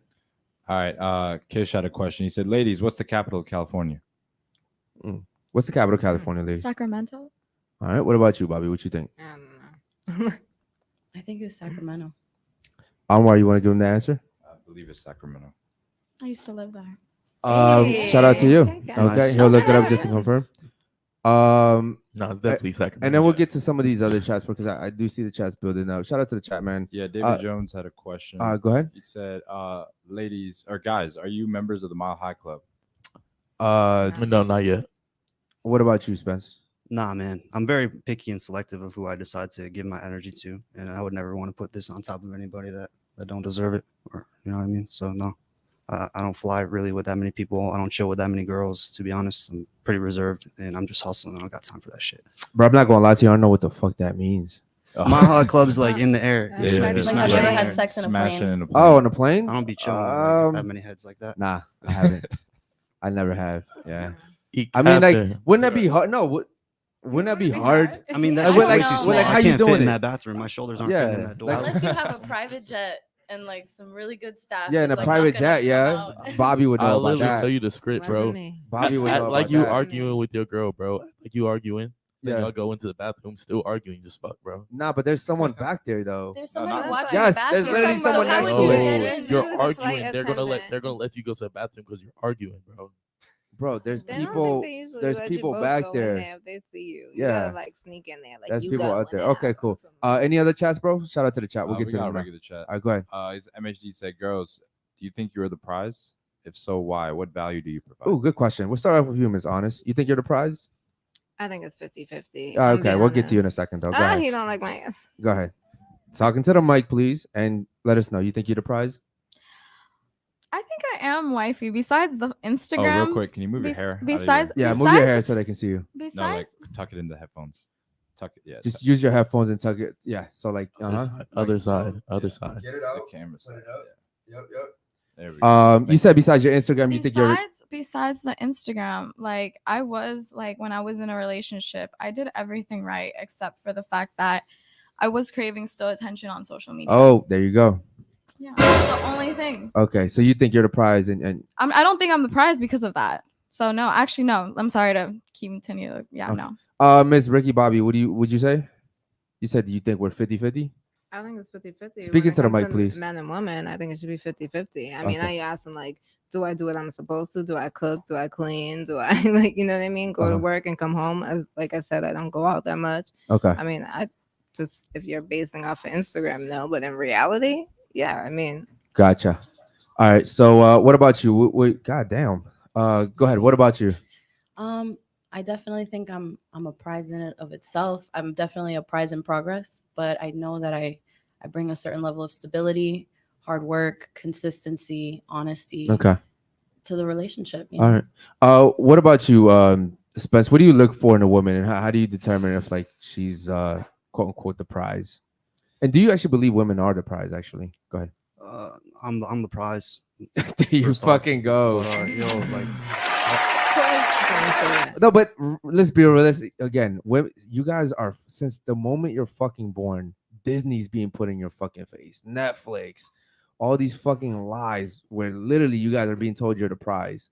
All right. Kish had a question. He said, "Ladies, what's the capital of California?" What's the capital of California, ladies? Sacramento. All right. What about you, Bobby? What you think? I don't know. I think it was Sacramento. Anwar, you want to give him the answer? I believe it's Sacramento. I used to live there. Shout out to you. Okay, Okay. Nice. He'll look it up just to confirm. No, it's definitely second. And then we'll get to some of these other chats because I do see the chats building up. Shout out to the chat, man. Yeah, David Jones had a question. Go ahead. He said, ladies or guys, are you members of the Mile High Club? No, not yet. What about you, Spence? Nah, man. I'm very picky and selective of who I decide to give my energy to, and I would never want to put this on top of anybody that don't deserve it, or you know what I mean. So no, I don't fly really with that many people. I don't chill with that many girls. To be honest, I'm pretty reserved, and I'm just hustling. I don't got time for that shit. Bro, I'm not gonna lie to you. I don't know what the fuck that means. Mile High Club's like in the air. Like, have you ever had sex in a plane? Oh, on a plane? I don't be chilling with that many heads like that. Nah, I haven't. I never have. Yeah. He I mean, like, capping. wouldn't that be hard? No, wouldn't that be hard? I mean, that Like, shit's like, way too small. like, how I you can't doing fit in it? that bathroom. My shoulders aren't fitting in that door. Unless you have a private jet and like some really good staff. Yeah, in a that's, like, private not gonna jet. come Yeah, out. Bobby would know I'll about literally that. tell you the script, bro. Bobby would Act know like about you that. arguing with your girl, bro. Act like you arguing. Then Yeah. y'all go into the bathroom, still arguing, just fuck, bro. Nah, but there's someone back there though. There's somebody watching. Yes, the there's bathroom. literally someone So how next would to you it. get in? You're arguing. They're gonna let you go to the bathroom because you're arguing, bro. Bro, there's They don't people. think they usually There's let you people both back go in there. If they see you, Yeah. gotta, like sneak in there. Like There's you people go out there. in Okay, cool. Any other chats, bro? Shout out to the chat. We'll get We to got a them. now. regular chat. All right, go ahead. His MHD said, girls, do you think you're the prize? If so, why? What value do you provide? Oh, good question. We'll start off with you, Miss Honest. You think you're the prize? I think it's 50-50. Okay, we'll get to you in a second, though. Go ahead. He don't like my ass. Go ahead. Talking to the mic, please, and let us know. You think you're the prize? I think I am wifey. Besides the Instagram. Oh, real quick, can you move your hair? out of Besides, Yeah, move your besides- hair so they can see you. No, Besides, like tuck it in the headphones. Tuck it, yeah. Just use your headphones and tuck it. Yeah, so like, Other side. Other side. Get it the out. camera side. Yep. There we go. You said besides your Instagram, you think you're. besides the Instagram, like I was like when I was in a relationship, I did everything right except for the fact that I was craving still attention on social media. Oh, there you go. Yeah, that's the only thing. Okay, so you think you're the prize, and I don't think I'm the prize because of that. So no, actually no. I'm sorry to continue. Yeah, Okay. no. Miss Ricky Bobby, would you say? You said you think we're 50-50? I think it's 50-50. Speaking to the mic, please. Men and women, I think it should be 50-50. I mean, Okay. now you're asking like, do I do what I'm supposed to? Do I cook? Do I clean? Do I like, you know what I mean? Go to work and come home. As like I said, I don't go out that much. Okay. I mean, I just if you're basing off of Instagram, no, but in reality, yeah. I mean, Gotcha. All right. So what about you? Wait, God damn. Go ahead. What about you? I definitely think I'm a prize in it of itself. I'm definitely a prize in progress, but I know that I bring a certain level of stability, hard work, consistency, honesty Okay. to the relationship. You All know? right. What about you, Spence? What do you look for in a woman, and how do you determine if like she's quote unquote the prize? And do you actually believe women are the prize? Actually, go ahead. I'm the prize. There you First off. fucking go. Like No, but let's be realistic again. You guys are, since the moment you're fucking born, Disney's being put in your fucking face. Netflix, all these fucking lies where literally you guys are being told you're the prize.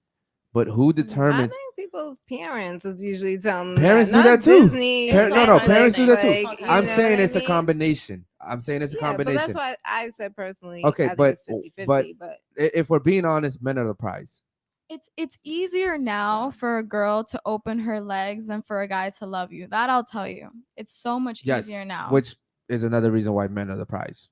But who I determines? think people's parents is usually telling them Parents do not that too. Disney, No, parents do that too. like, you I'm know saying what I it's a mean? combination. I'm saying it's a Yeah, combination. but that's why I said personally. Okay, I think but it's 50-50, but if we're being honest, men are the prize. It's easier now for a girl to open her legs than for a guy to love you. That I'll tell you. It's so much Yes, easier now. which is another reason why men are the prize.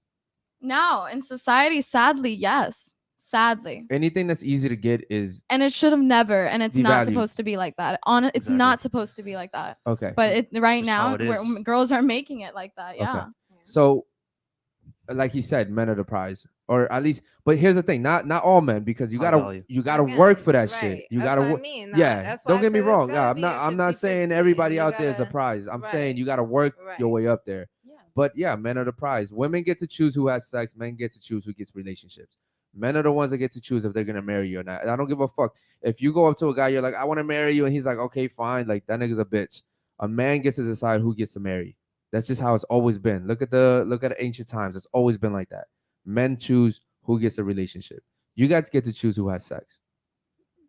Now in society, sadly, yes. Sadly. Anything that's easy to get is And it should have never, and it's not devalued. supposed to be like that. It's Exactly. not supposed to be like that. Okay. But right Just now, how it is. girls are making it like that. Yeah. Okay. So, like he said, men are the prize, or at least. But here's the thing: not all men, because you High gotta value. work for that right. shit. You That's gotta what I work. mean. Yeah. That's why Don't I get me said it's wrong. gotta Yeah, be a I'm not saying 50-50. everybody You out there is a gotta- prize. I'm saying right. you gotta work your Right. way up there. Yeah. But yeah, men are the prize. Women get to choose who has sex. Men get to choose who gets relationships. Men are the ones that get to choose if they're gonna marry you or not. And I don't give a fuck if you go up to a guy, you're like, I want to marry you, and he's like, okay, fine. Like that nigga's a bitch. A man gets to decide who gets to marry. That's just how it's always been. Look at the ancient times. It's always been like that. Men choose who gets a relationship. You guys get to choose who has sex.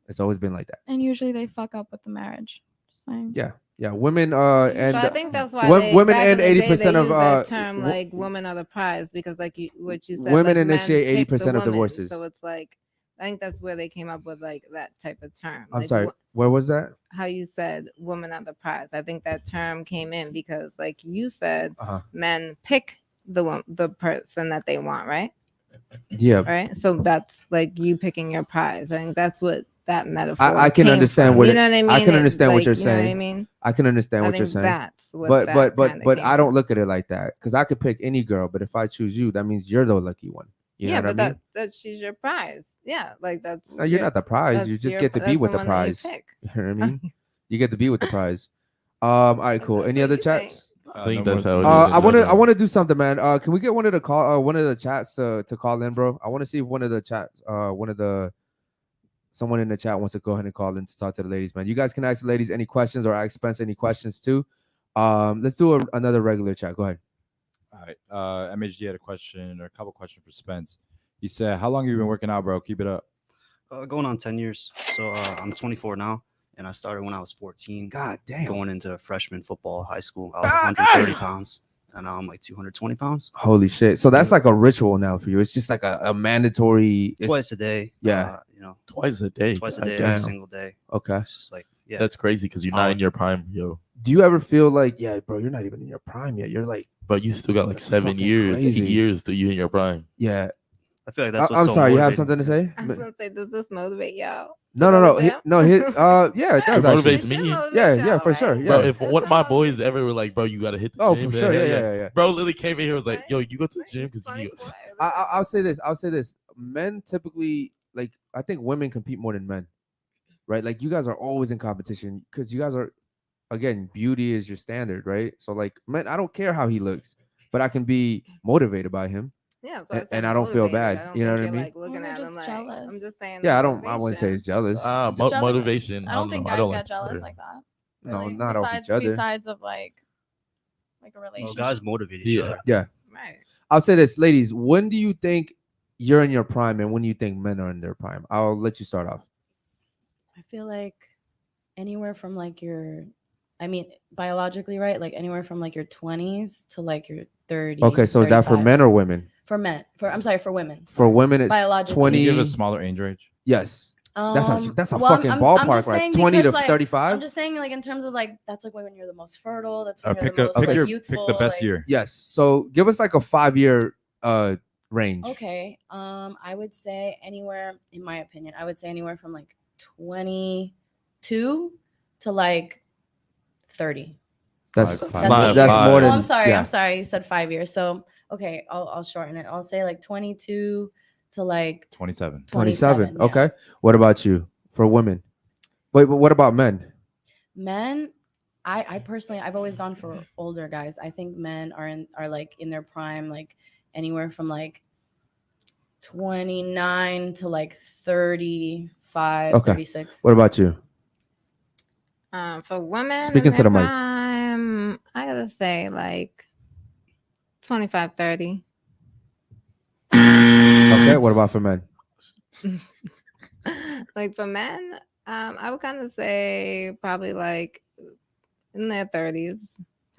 It's always been like that. And usually they fuck up with the marriage. Just saying. Yeah. Women and so I think that's why women back and in the day, 80% they of used that term w- like women are the prize because like what you said, women like, men initiate pick the 80% of woman. divorces. So it's like I think that's where they came up with like that type of term. I'm Like, sorry. Where was that? how you said women are the prize. I think that term came in because, like you said, men pick the person that they want, right? Yeah. Right. So that's like you picking your prize. I think that's what that metaphor. I can came understand from. what you know what I mean. I can understand what like, you're you know saying. what I mean, I can understand I what you're think saying. that's what But came I don't from. look at it like that, because I could pick any girl, but if I choose you, that means you're the lucky one. You know yeah, what but I mean? that she's your prize. Yeah, like that's. No, you're not the prize. You that's just your- get to be that's with the one that you prize. You pick. know what I mean? You get to be with the prize. All right, cool. Any other chats? I think that's more- how it is. I want to do something, man. Can we get one of the chats to call in, bro? I want to see if one of the chats, someone in the chat wants to go ahead and call in to talk to the ladies, man. You guys can ask the ladies any questions or ask Spence any questions too. Let's do another regular chat. Go ahead. All right. MHD had a question or a couple questions for Spence. He said, "How long have you been working out, bro? Keep it up." Going on 10 years. So I'm 24 now, and I started when I was 14. God damn. Going into freshman football, high school. I was 130 pounds, and now I'm like 220 pounds. Holy shit. So that's like a ritual now for you. It's just like a mandatory. Twice a day. Yeah. Twice a day. Twice a God day, damn. every single day. Okay. It's just like, yeah. That's crazy because you're not in your prime, yo. Do you ever feel like, yeah, bro, you're not even in your prime yet. You're like, but you still got like that's 7 fucking years, crazy. 8 years to you in your prime. Yeah. I feel like that's what's I'm so sorry. You have motivating. something to say? I was gonna say, does this motivate y'all? No. Yeah, it does. It motivates actually. me. Yeah, for sure. Yeah. Bro, if one of my boys ever were like, bro, you gotta hit the Oh, gym. for sure. man, Yeah. Bro, literally came in here was like, yo, you go to the gym because you. I'll say this. Men typically, like, I think women compete more than men, right? Like, you guys are always in competition because you guys are, again, beauty is your standard, right? So, like, men, I don't care how he looks, but I can be motivated by him. Yeah, and I don't feel bad. You know what I mean? Like looking at him, like, I'm just saying. Yeah, I wouldn't say it's jealous. Motivation. I don't think know. I guys don't get like jealous her. like that. No, Really. not off each other. Besides of like a relationship. Well, guys motivate each other. Yeah. Right. I'll say this, ladies. When do you think you're in your prime, and when do you think men are in their prime? I'll let you start off. I feel like anywhere from like biologically, right? Like anywhere from like your 20s to like your 30s. Okay, so is that for men or women? For men. For women. For women, it's biologically. 20. Can you give a smaller range? Yes. That's a well, fucking I'm ballpark, just right? saying 20 to because, like, 35. I'm just saying, like, in terms of like that's like when you're the most fertile. That's when you're Pick the most like, youthful. Pick the best like, year. Yes. So give us like a 5-year range. Okay. I would say anywhere, in my opinion, I would say anywhere from like 22 to like 30. That's Five. more than. I'm sorry. yeah. I'm sorry. You said 5 years. So okay, I'll shorten it. I'll say like 22 to like 27. 27. yeah. Okay. What about you for women? Wait, but what about men? Men, I personally, I've always gone for older guys. I think men are like in their prime, like anywhere from like 29 to like 35, Okay. 36. What about you? For women, Speaking to the mic. I gotta say like 25, 30. Okay. What about for men? Like for men, I would kind of say probably like in their 30s,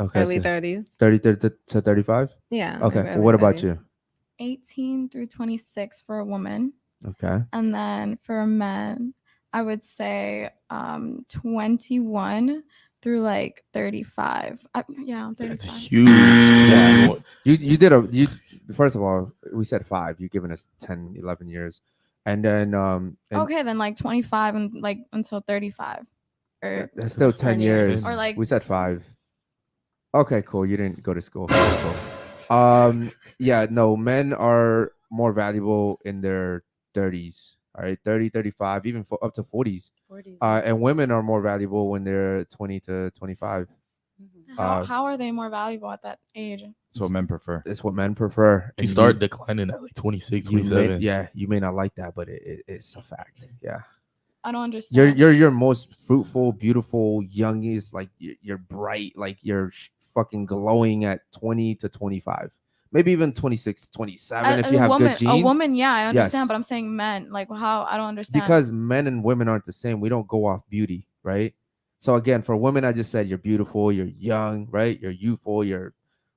Okay. early so 30s. 30 to 35. Yeah. Okay. maybe Well, early what about 30s. you? 18 through 26 for a woman. Okay. And then for men, I would say 21 through like 35. Yeah, 35. That's huge. Yeah. You first of all, we said 5. You've given us 10, 11 years. And then Okay, then like 25 and like until 35. Or that's still 10 years. Or like we said 5. Okay, cool. You didn't go to school. Cool. Yeah, no, men are more valuable in their 30s. All right, 30, 35, even up to 40s. 40s. And women are more valuable when they're 20 to 25. how are they more valuable at that age? That's what men prefer. It's what men prefer. You start declining at like 26, 27. You may not like that, but it's a fact. Yeah. I don't understand. You're your most fruitful, beautiful, youngest, like you're bright, like you're fucking glowing at 20 to 25. Maybe even 26, 27 if you have good genes. A woman, yeah, I understand, Yes. but I'm saying men. Like how? I don't understand. Because men and women aren't the same. We don't go off beauty, right? So again, for women, I just said you're beautiful, you're young, right? You're youthful, you're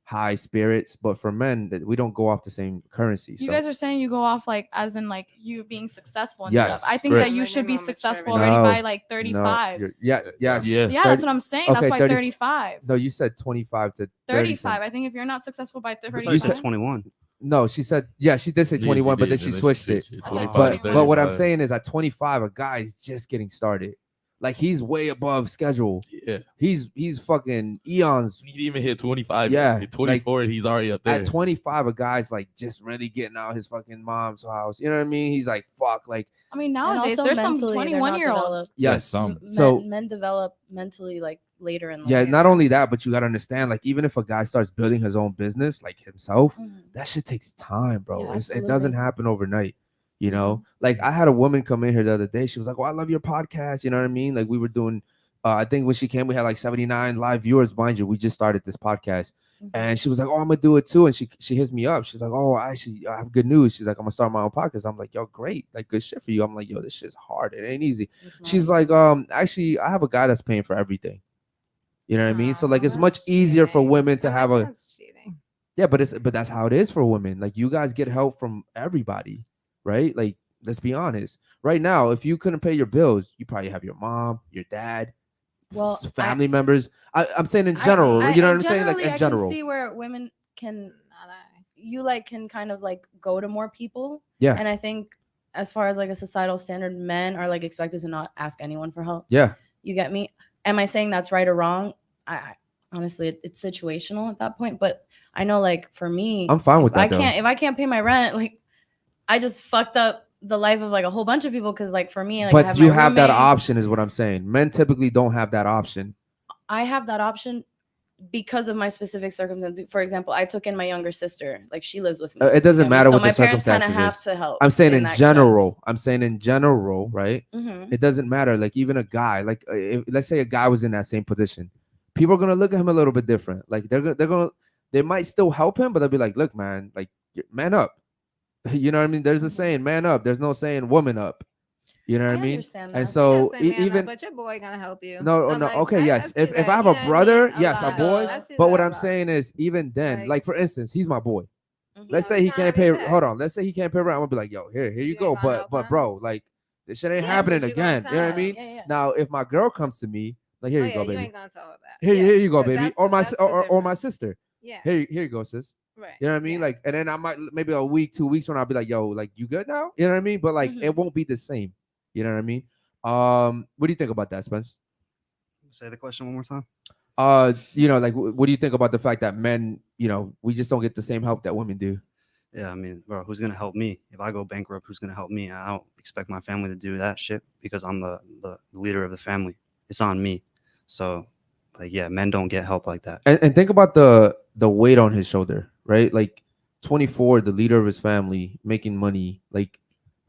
high spirits. But for men, we don't go off the same currency. You so guys are saying you go off like as in like you being successful and Yes, stuff. I think correct. that you Like, should be they're more successful mature. already by No, like no, 35. yes. Yes. Yeah, that's what I'm saying. That's Okay, why 30 35. No, you said 25 to 35. I think if you're not successful by You 35, said 21. No, she said, yeah, she did say Yeah, she 21, but did, then she and then she switched it. switched it. I said 25 to But what I'm 35. saying is at 25, a guy's just getting started. Like he's way above schedule. Yeah. He's fucking eons. He didn't even hit 25. Yeah, Hit 24 and he's already up there. At 25, a guy's like just really getting out his fucking mom's house. You know what I mean? He's like, fuck, like I mean, And nowadays also there's some mentally, they're not 21-year-olds. developed. yes. some. So Men develop mentally like later in life. yeah, not only that, but you gotta understand, like even if a guy starts building his own business, like himself, Mhm. that shit takes time, bro. Yeah, It doesn't absolutely. happen overnight. You know, like I had a woman come in here the other day. She was like, "Oh, I love your podcast." You know what I mean? Like we were doing. I think when she came, we had like 79 live viewers. Mind you, we just started this podcast, and she was like, "Oh, I'm gonna do it too." And she hits me up. She's like, "Oh, I have good news." She's like, "I'm gonna start my own podcast." I'm like, "Yo, great, like good shit for you." I'm like, "Yo, this shit's hard. It ain't easy." It's not She's easy. like, actually, I have a guy that's paying for everything." You know what I mean? So like, it's much That's easier for cheating. women to I have like a that's cheating. yeah, but that's how it is for women. Like you guys get help from everybody, right? Like let's be honest. Right now, if you couldn't pay your bills, you probably have your mom, your dad, Well, family members. I'm saying in general, you know what I'm saying? Like in I general. can see where women can Not I. you like can kind of like go to more people. Yeah. And I think as far as like a societal standard, men are like expected to not ask anyone for help. Yeah. You get me? Am I saying that's right or wrong? I honestly, it's situational at that point. But I know, like for me, I'm fine with that, if I can't pay my rent, like I just fucked up the life of like a whole bunch of people. Because like for me, like I But have you my have that roommates. option, is what I'm saying. Men typically don't have that option. I have that option because of my specific circumstance. For example, I took in my younger sister. Like she lives with me. It doesn't You know what I mean? matter So what my the parents kind circumstances of have is. to help. I'm saying in that general. sense. I'm saying in general, right? Mhm. It doesn't matter. Like even a guy, like let's say a guy was in that same position, people are gonna look at him a little bit different. Like they might still help him, but they'll be like, "Look, man, like man up." You know what I mean? There's a saying, "Man up." There's no saying, "Woman up." You know what I mean? understand And that. so You can't say man up, even but your boy gonna help you. no, I'm no, like, okay, I yes. see If that, I have you a know what I brother, mean? yes, a lot. boy. I see But that what a I'm lot. saying is, even then, like for instance, he's my boy. Mhm. Let's say he gonna can't have your pay. back. Hold on. Let's say he can't pay rent. I'm gonna be like, yo, here you You go. ain't gonna But help him? bro, like this shit ain't Yeah, happening but you gonna again. You know what I tell mean? Yeah, yeah. Now, if my girl comes to me, like here Oh, you go, yeah, you baby. ain't gonna tell her that. Here Yeah, you go, 'cause baby. that's Or my that's the or my difference. sister. Yeah. Here you go, sis. Right. You know what I mean? Yeah. Like, and then I might maybe a week, 2 weeks when I'll be like, yo, like you good now? You know what I mean? But like it Mhm. won't be the same. You know what I mean? What do you think about that, Spence? Say the question one more time. You know, like what do you think about the fact that men, you know, we just don't get the same help that women do? Yeah, I mean, bro, who's gonna help me if I go bankrupt? Who's gonna help me? I don't expect my family to do that shit because I'm the leader of the family. It's on me. So, like, yeah, men don't get help like that. And think about the weight on his shoulder, right? Like 24, the leader of his family, making money. Like,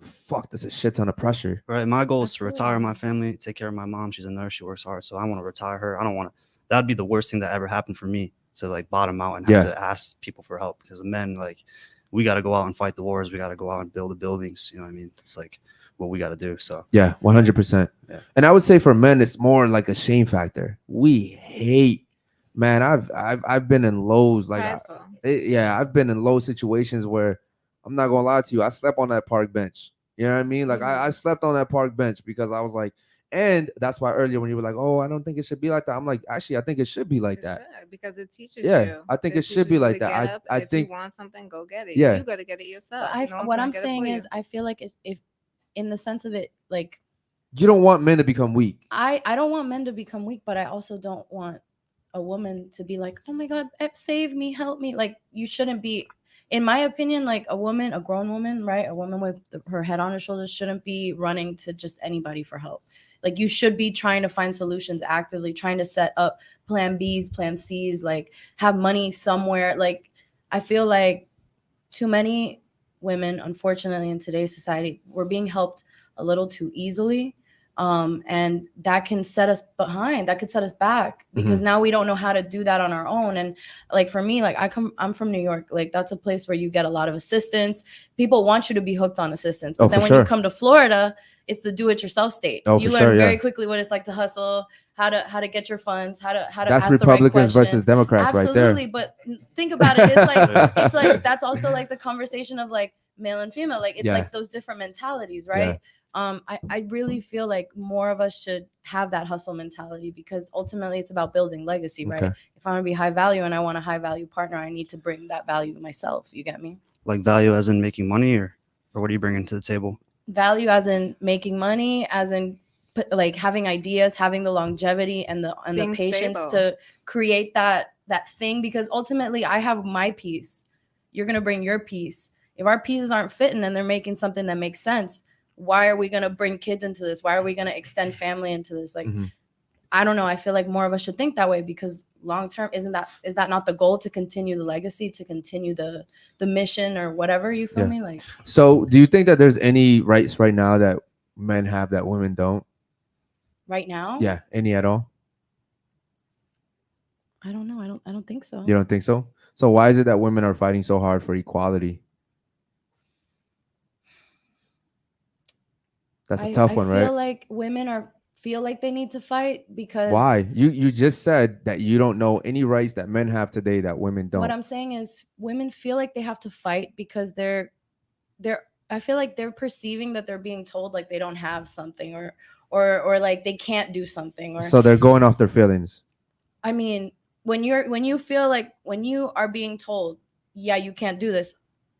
fuck, that's a shit ton of pressure. Right. My goal is to retire Absolutely. my family, take care of my mom. She's a nurse. She works hard. So I want to retire her. I don't want to. That'd be the worst thing that ever happened for me, to like bottom out and have Yeah. to ask people for help, because men, like, we got to go out and fight the wars. We got to go out and build the buildings. You know what I mean? It's like what we got to do. So Yeah, 100%. Yeah. And I would say for men, it's more like a shame factor. We hate, man. I've been in lows, like, Prideful. I've been in low situations where I'm not gonna lie to you. I slept on that park bench. You know what I mean? Like I slept on that park bench because I was like, and that's why earlier when you were like, oh, I don't think it should be like that. I'm like, actually, I think it should be like It that. should, because it teaches Yeah, you. I think it should teaches be you like to that. get up. I If think you want something, go get it. Yeah. You gotta get it yourself. But No one's what gonna I'm get it saying for you. is, I feel like if in the sense of it, like you don't want men to become weak. I don't want men to become weak, but I also don't want a woman to be like, oh my God, save me, help me. Like you shouldn't be, in my opinion, like a woman, a grown woman, right? A woman with her head on her shoulders shouldn't be running to just anybody for help. Like you should be trying to find solutions actively, trying to set up plan Bs, plan Cs, like have money somewhere. Like I feel like too many women, unfortunately, in today's society, we're being helped a little too easily. And that can set us behind, that could set us back, because now we don't know how to do that on our own. And like for me, like I'm from New York, like that's a place where you get a lot of assistance. People want you to be hooked on assistance, but Oh, then for when sure. you come to Florida, it's the do-it-yourself state. Oh, You for learn sure, very yeah. quickly what it's like to hustle, how to get your funds, how to That's ask Republicans the right versus Democrats right Absolutely, there. but think about it. It's like that's also like the conversation of like male and female. Like it's Yeah. like those different mentalities, right? I really feel like more of us should have that hustle mentality because ultimately it's about building legacy, right? Okay. If I want to be high value and I want a high value partner, I need to bring that value myself. You get me? Like value as in making money, or what are you bringing to the table? Value as in making money, as in like having ideas, having the longevity and the Being patience stable. to create that thing, because ultimately I have my piece, you're going to bring your piece. If our pieces aren't fitting and they're making something that makes sense, why are we going to bring kids into this? Why are we going to extend family into this? Like I don't know, I feel like more of us should think that way, because long term, is that not the goal, to continue the legacy, to continue the mission or whatever, you feel me? Like, so do you think that there's any rights right now that men have that women don't? right now? Yeah, any at all? I don't know. I don't think so. You don't think so? So why is it that women are fighting so hard for equality? That's a tough one, I feel right? like women feel like they need to fight because Why? You just said that you don't know any rights that men have today that women don't. what I'm saying is women feel like they have to fight because they're I feel like they're perceiving that they're being told like they don't have something or like they can't do something, or So they're going off their feelings. I mean, when you feel like when you are being told, yeah, you can't do this.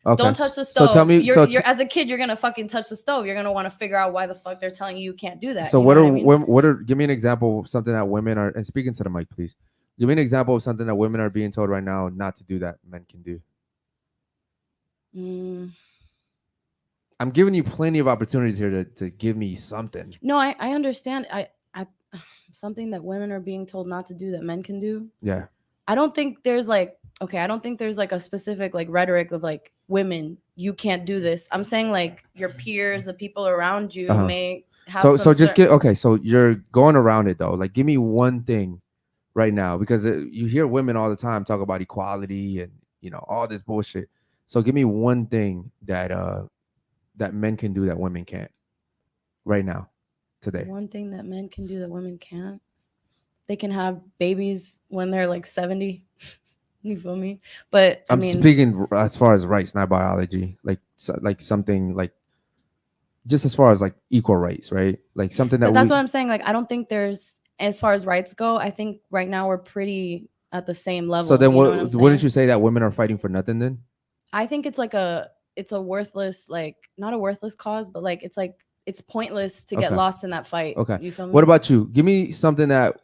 Okay. Don't touch the stove. So tell me, you're as a kid, you're gonna fucking touch the stove. You're gonna want to figure out why the fuck they're telling you can't do that. So you know what are give me an example of something that women are, and speaking to the mic, please. Give me an example of something that women are being told right now not to do that men can do. I'm giving you plenty of opportunities here to give me something. No, I understand. I something that women are being told not to do that men can do. Yeah. I don't think there's like a specific like rhetoric of like women, you can't do this. I'm saying like your peers, the people around you may have so just get okay. So you're going around it though. Like give me one thing right now, because you hear women all the time talk about equality and all this bullshit. So give me one thing that that men can do that women can't right now, today. One thing that men can do that women can't. They can have babies when they're like 70. You feel me? But I'm speaking as far as rights, not biology. Like something like just as far as like equal rights, right? Like something that. But that's what I'm saying. Like I don't think there's, as far as rights go, I think right now we're pretty at the same level. So then, wouldn't you say that women are fighting for nothing then? I think it's like it's a worthless, like not a worthless cause, but like it's pointless to get lost in that fight. Okay. You feel me? What about you? Give me something that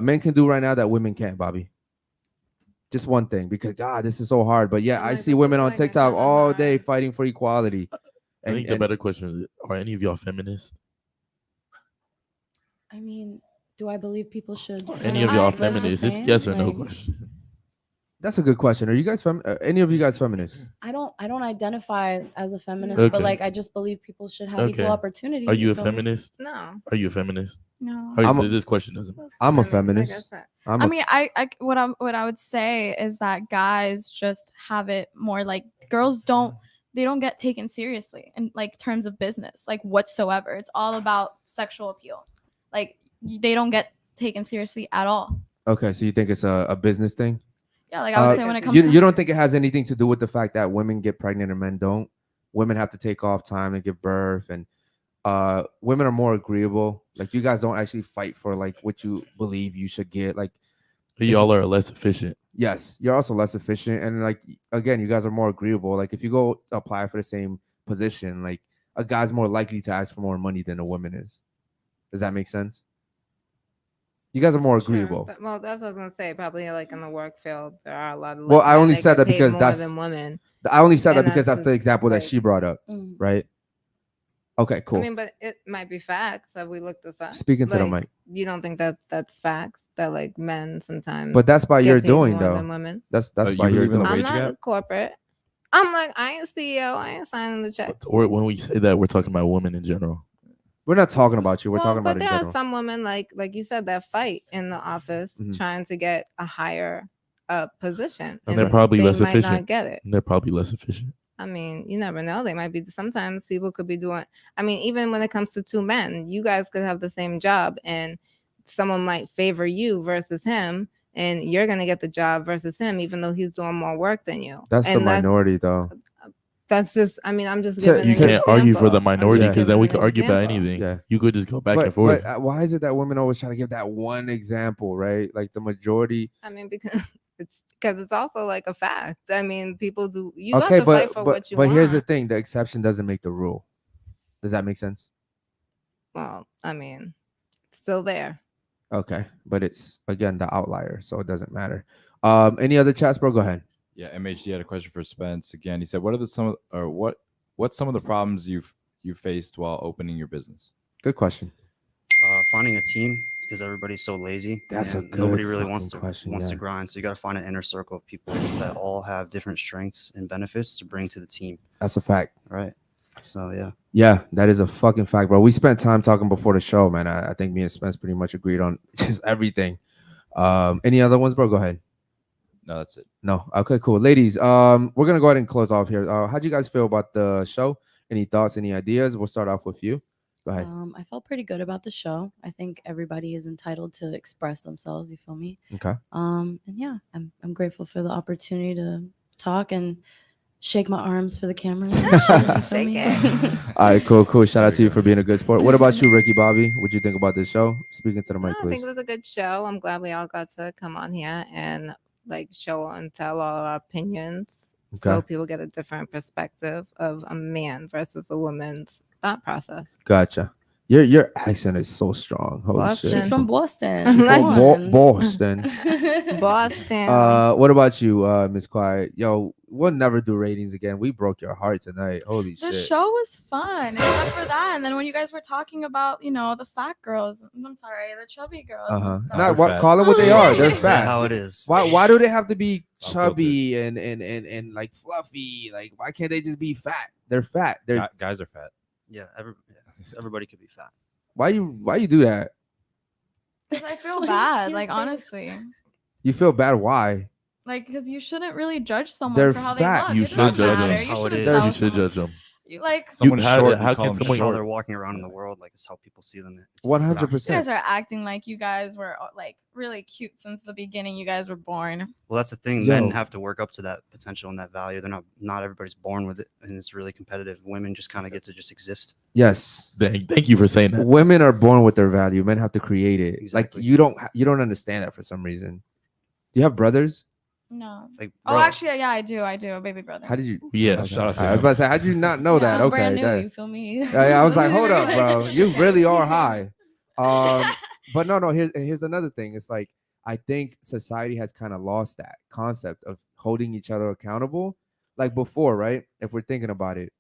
men can do right now that women can't, Bobby. Just one thing, because God, this is so hard. But yeah, I see women on TikTok all day fighting for equality. I think the better question is, are any of y'all feminists? I mean, do I believe people should? Any of y'all feminists? It's yes or no question. That's a good question. Are you guys any of you guys feminists? I don't identify as a feminist, but like I just believe people should have equal opportunity. Are you a feminist? No. Are you a feminist? No. This question doesn't matter. I'm a feminist. I mean, what I would say is that guys just have it more like girls don't get taken seriously in like terms of business, like whatsoever. It's all about sexual appeal. Like they don't get taken seriously at all. Okay, so you think it's a business thing? Yeah, like I would say when it comes you don't think it has anything to do with the fact that women get pregnant and men don't? Women have to take off time to give birth, and women are more agreeable. Like you guys don't actually fight for like what you believe you should get. Like y'all are less efficient. Yes, you're also less efficient, and like again, you guys are more agreeable. Like if you go apply for the same position, like a guy's more likely to ask for more money than a woman is. Does that make sense? You guys are more agreeable. Sure. Well, that's what I was gonna say. Probably like in the work field, there are a lot of. Well, I only said that because that's than women. I only said that because that's the example that she brought up, right? Okay, cool. I mean, but it might be facts. Have we looked this up? Speaking to the mic. You don't think that that's facts? That like men sometimes. But that's by your doing more though. Than women. That's by your doing. I'm not corporate. I'm like I ain't CEO. I ain't signing the check. Or when we say that, we're talking about women in general. We're not talking about you. We're talking about in general. But there are some women like you said that fight in the office trying to get a higher position, and they're probably less efficient. Not get it. And they're probably less efficient. I mean, you never know. They might be. Sometimes people could be doing. I mean, even when it comes to two men, you guys could have the same job, and someone might favor you versus him, and you're gonna get the job versus him, even though he's doing more work than you. That's the And minority, though. That's just, I mean, I'm just So giving You an can't argue for the example. I'm minority just because then giving we an could argue about example. anything. Yeah. You could just go back and But forth. why is it that women always try to give that one example, right? Like the majority. I mean, because it's also like a fact. I mean, people do. You Okay, got to fight for what you but want. here's the thing: the exception doesn't make the rule. Does that make sense? Well, I mean, it's still there. Okay, but it's again the outlier, so it doesn't matter. Any other chats, bro? Go ahead. Yeah, MHD had a question for Spence again. He said, "What are what's some of the problems you faced while opening your business?" Good question. Finding a team, because everybody's so lazy. That's a and good nobody really wants fucking to question, yeah. grind. So you got to find an inner circle of people that all have different strengths and benefits to bring to the team. That's a fact. Right. So yeah. Yeah, that is a fucking fact, bro. We spent time talking before the show, man. I think me and Spence pretty much agreed on just everything. Any other ones, bro? Go ahead. No, that's it. No. Okay, cool. Ladies, we're gonna go ahead and close off here. How'd you guys feel about the show? Any thoughts, any ideas? We'll start off with you. Go ahead. I felt pretty good about the show. I think everybody is entitled to express themselves. You feel me? Okay. And yeah, I'm grateful for the opportunity to talk and shake my arms for the camera. Shake it. All right, cool. Shout out to you for being a good sport. What about you, Ricky Bobby? What'd you think about this show? Speaking to the mic, No, I think please. it was a good show. I'm glad we all got to come on here and like show and tell all our opinions, so Okay. people get a different perspective of a man versus a woman's thought process. Gotcha. Your accent is so strong. Holy Boston. shit. She's from Boston. I'm like, Boston. Boston. What about you, Miss Quiet? Yo, we'll never do ratings again. We broke your heart tonight. Holy The shit. show was fun, except for that. And then when you guys were talking about, the fat girls, I'm sorry, the chubby girls. and Uh-huh. stuff. Not They're what fat. call them what they are. They're Say fat. how it is. Why do they have to be It's unfiltered. chubby and like fluffy? Like why can't they just be fat? They're fat. They're Guys are fat. Yeah, everybody could be fat. why you do that? 'Cause I feel bad, like honestly, You feel bad? Why? like because you shouldn't really judge someone They're for how fat. they look. You It should doesn't judge them. matter. That's how it shouldn't is. tell You should someone. judge them. Like Someone how short, how you call can them someone- That's how short. they're walking around in the world. Like it's how people see them. It's 100%. you guys are acting like you guys were like really cute since the beginning. You guys were born. Well, that's the thing. Yo. Men have to work up to that potential and that value. They're not everybody's born with it, and it's really competitive. Women just kind of get to just exist. Yes. Thank you for saying that. Women are born with their value. Men have to create it. Exactly. Like you don't understand that for some reason. Do you have brothers? No. Like, Oh, bro, actually, yeah, I do, a baby brother. How did you? Yeah, Okay. shout out to I was him. about to say, how did you not know Yeah, that? it's Okay. brand new. that- You feel me? Yeah, I was like, hold up, bro. You really are high. But no. Here's another thing. It's like I think society has kind of lost that concept of holding each other accountable. Like before, right? If we're thinking about it,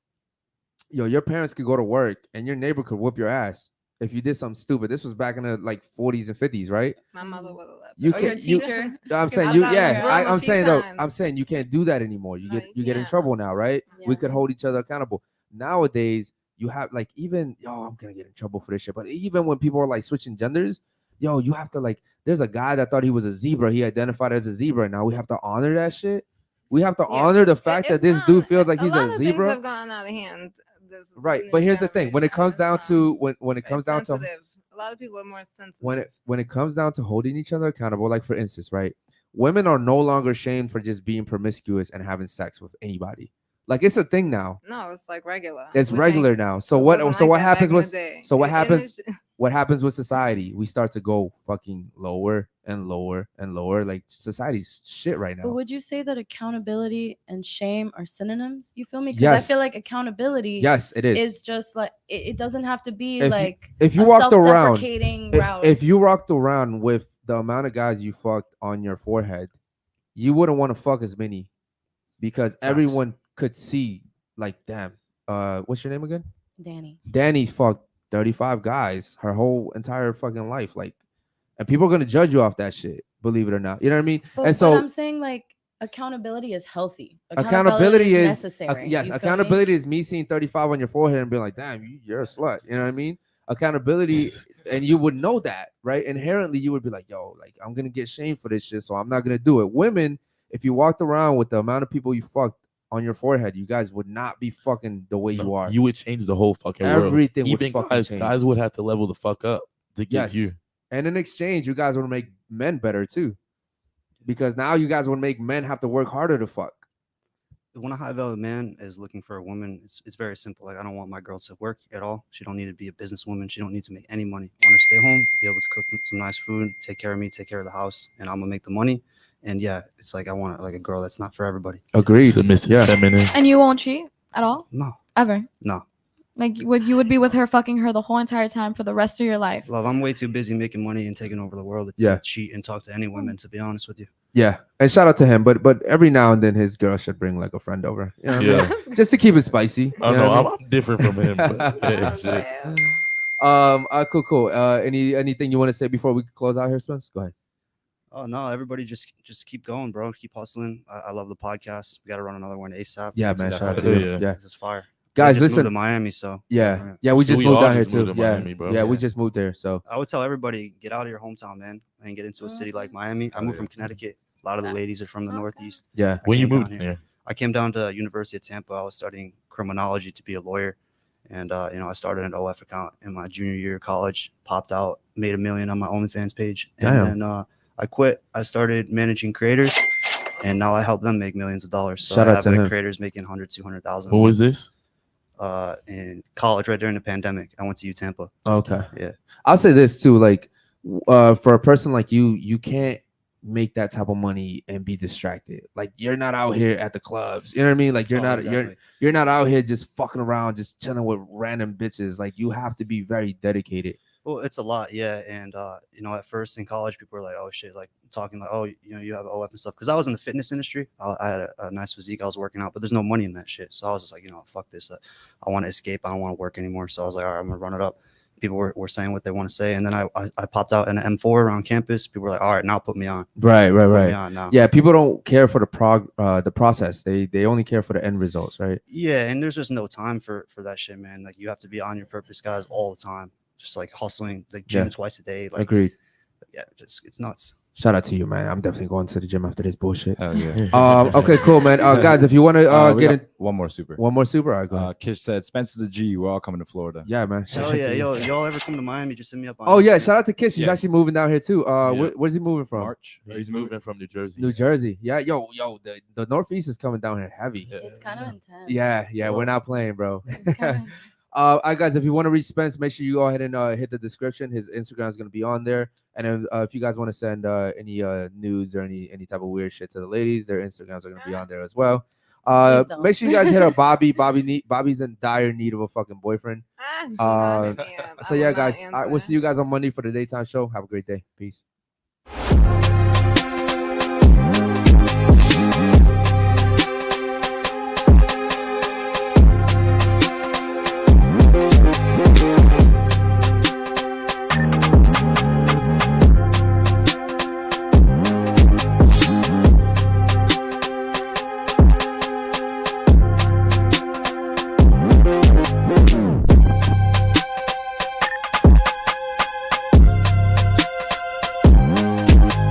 your parents could go to work and your neighbor could whoop your ass if you did something stupid. This was back in the like 40s and 50s, right? My mother would have left. You Or your can't. You, teacher. I'm saying I've you. gotten Yeah, broom a I'm few saying though. times. I'm saying you can't do that anymore. You No, get you you get in can't. trouble now, right? We Yeah. could hold each other accountable. Nowadays, you have like even I'm gonna get in trouble for this shit. But even when people are like switching genders, you have to like. There's a guy that thought he was a zebra. He identified as a zebra. Now we have to honor that shit. We have to Yeah. honor the fact that It's this not- dude feels like he's lot a of zebra. Things have gone out of hand. This Right. new But here's the thing: when it generation. comes It's down not- to when it it's comes down to sensitive. A lot of people are more sensitive. when it comes down to holding each other accountable, like for instance, right? Women are no longer shamed for just being promiscuous and having sex with anybody. Like it's a thing now. No, it's like regular. It's which regular ain't- now. So it what? wasn't So like what that back happens in the with? day. So what And happens? it's- What happens with society? We start to go fucking lower and lower and lower. Like society's shit right But now. would you say that accountability and shame are synonyms? You feel me? Because I feel Yes. like accountability Yes, it is. is just like it doesn't have to be If you- like if you a walked around, self-deprecating route. if you walked around with the amount of guys you fucked on your forehead, you wouldn't want to fuck as many because everyone could see. Like, damn, what's your name again? Danny. Danny fucked 35 guys her whole entire fucking life. Like, and people are gonna judge you off that shit, believe it or not. You know what I mean? But, and so but I'm saying like accountability is healthy. accountability is necessary. yes, You feel me? accountability is me seeing 35 on your forehead and being like, damn, you're a slut. You know what I mean? Accountability, and you would know that, right? Inherently, you would be like, yo, like I'm gonna get shamed for this shit, so I'm not gonna do it. Women, if you walked around with the amount of people you fucked on your forehead, you guys would not be fucking the way you are. You would change the whole fucking world. Everything would Even fucking guys, change. guys would have to level the fuck up to get Yes. you. And in exchange, you guys would make men better too, because now you guys would make men have to work harder to fuck. When a high value man is looking for a woman, it's very simple. Like, I don't want my girl to work at all. She don't need to be a businesswoman. She don't need to make any money. I want her to stay home, be able to cook some nice food, take care of me, take care of the house, and I'm gonna make the money. And yeah, it's like I want like a girl that's not for everybody. Agreed. Submissive, feminine. And you won't cheat at all? No. Ever? No. Like you would be with her, fucking her the whole entire time for the rest of your life. Love, I'm way too busy making money and taking over the world to cheat and talk to any women, to be honest with you. Yeah, and shout out to him, but every now and then his girl should bring like a friend over, you know what I mean? Just to keep it spicy. I know I'm different from him. But, yeah, shit. Cool. Anything you want to say before we close out here, Spence? Go ahead. Oh no, everybody just keep going, bro. Keep hustling. I love the podcast. We got to run another one ASAP. Yeah, man. Shout out to you. Yeah, this is fire. Guys, just listen moved to Miami, so yeah, we just moved down here too. Miami, bro. Yeah, we just moved there. So I would tell everybody, get out of your hometown, man, and get into a city like Miami. I moved from Connecticut. A lot of the ladies are from the Northeast. Yeah. When you moved here? I came down to University of Tampa. I was studying criminology to be a lawyer, and I started an OF account in my junior year of college. Popped out, made $1 million on my OnlyFans page, and then I quit. I started managing creators, and now I help them make millions of dollars. So Shout I out have to like him. creators making 100, 200,000. Who was this? In college, right during the pandemic. I went to U Tampa. Okay. Yeah. I'll say this too, like for a person like you can't make that type of money and be distracted. Like, you're not out here at the clubs. You know what I mean? Like, you're not exactly. you're not out here just fucking around, just chilling with random bitches. Like, you have to be very dedicated. Well, it's a lot, yeah. And at first in college, people were like, "Oh shit," like talking like, "Oh, you have OF and stuff." Because I was in the fitness industry. I had a nice physique. I was working out, but there's no money in that shit. So I was just like, fuck this. I want to escape. I don't want to work anymore. So I was like, all right, I'm gonna run it up. People were saying what they want to say, and then I popped out in an M4 around campus. People were like, all right, now put me on. Right. Put me on now. Yeah, people don't care for the process. They only care for the end results, right? Yeah, and there's just no time for that shit, man. Like, you have to be on your purpose, guys, all the time. Just like hustling, like gym twice a day. Like, agreed. Yeah, it's nuts. Shout out to you, man. I'm definitely going to the gym after this bullshit. Hell yeah. Okay, cool, man. Guys, if you want to get in one more super. All right, go ahead. Kish said, Spence is a G. We're all coming to Florida. Yeah, man. Hell yeah, y'all ever come to Miami? Just hit me up on Oh yeah, Instagram. shout out to Kish. He's actually moving down here too. Where's he moving from? March. He's moving from New Jersey. New Jersey. Yeah, yo, the Northeast is coming down here heavy. It's kind of intense. Yeah, we're not playing, bro. It's kind of intense. All right, guys, if you want to reach Spence, make sure you go ahead and hit the description. His Instagram is going to be on there. And then, if you guys want to send any nudes or any type of weird shit to the ladies, their Instagrams are going to be on there as well. Make sure you guys hit up Bobby. Bobby's in dire need of a fucking boyfriend. So yeah, guys, we'll see you guys on Monday for the daytime show. Have a great day. Peace.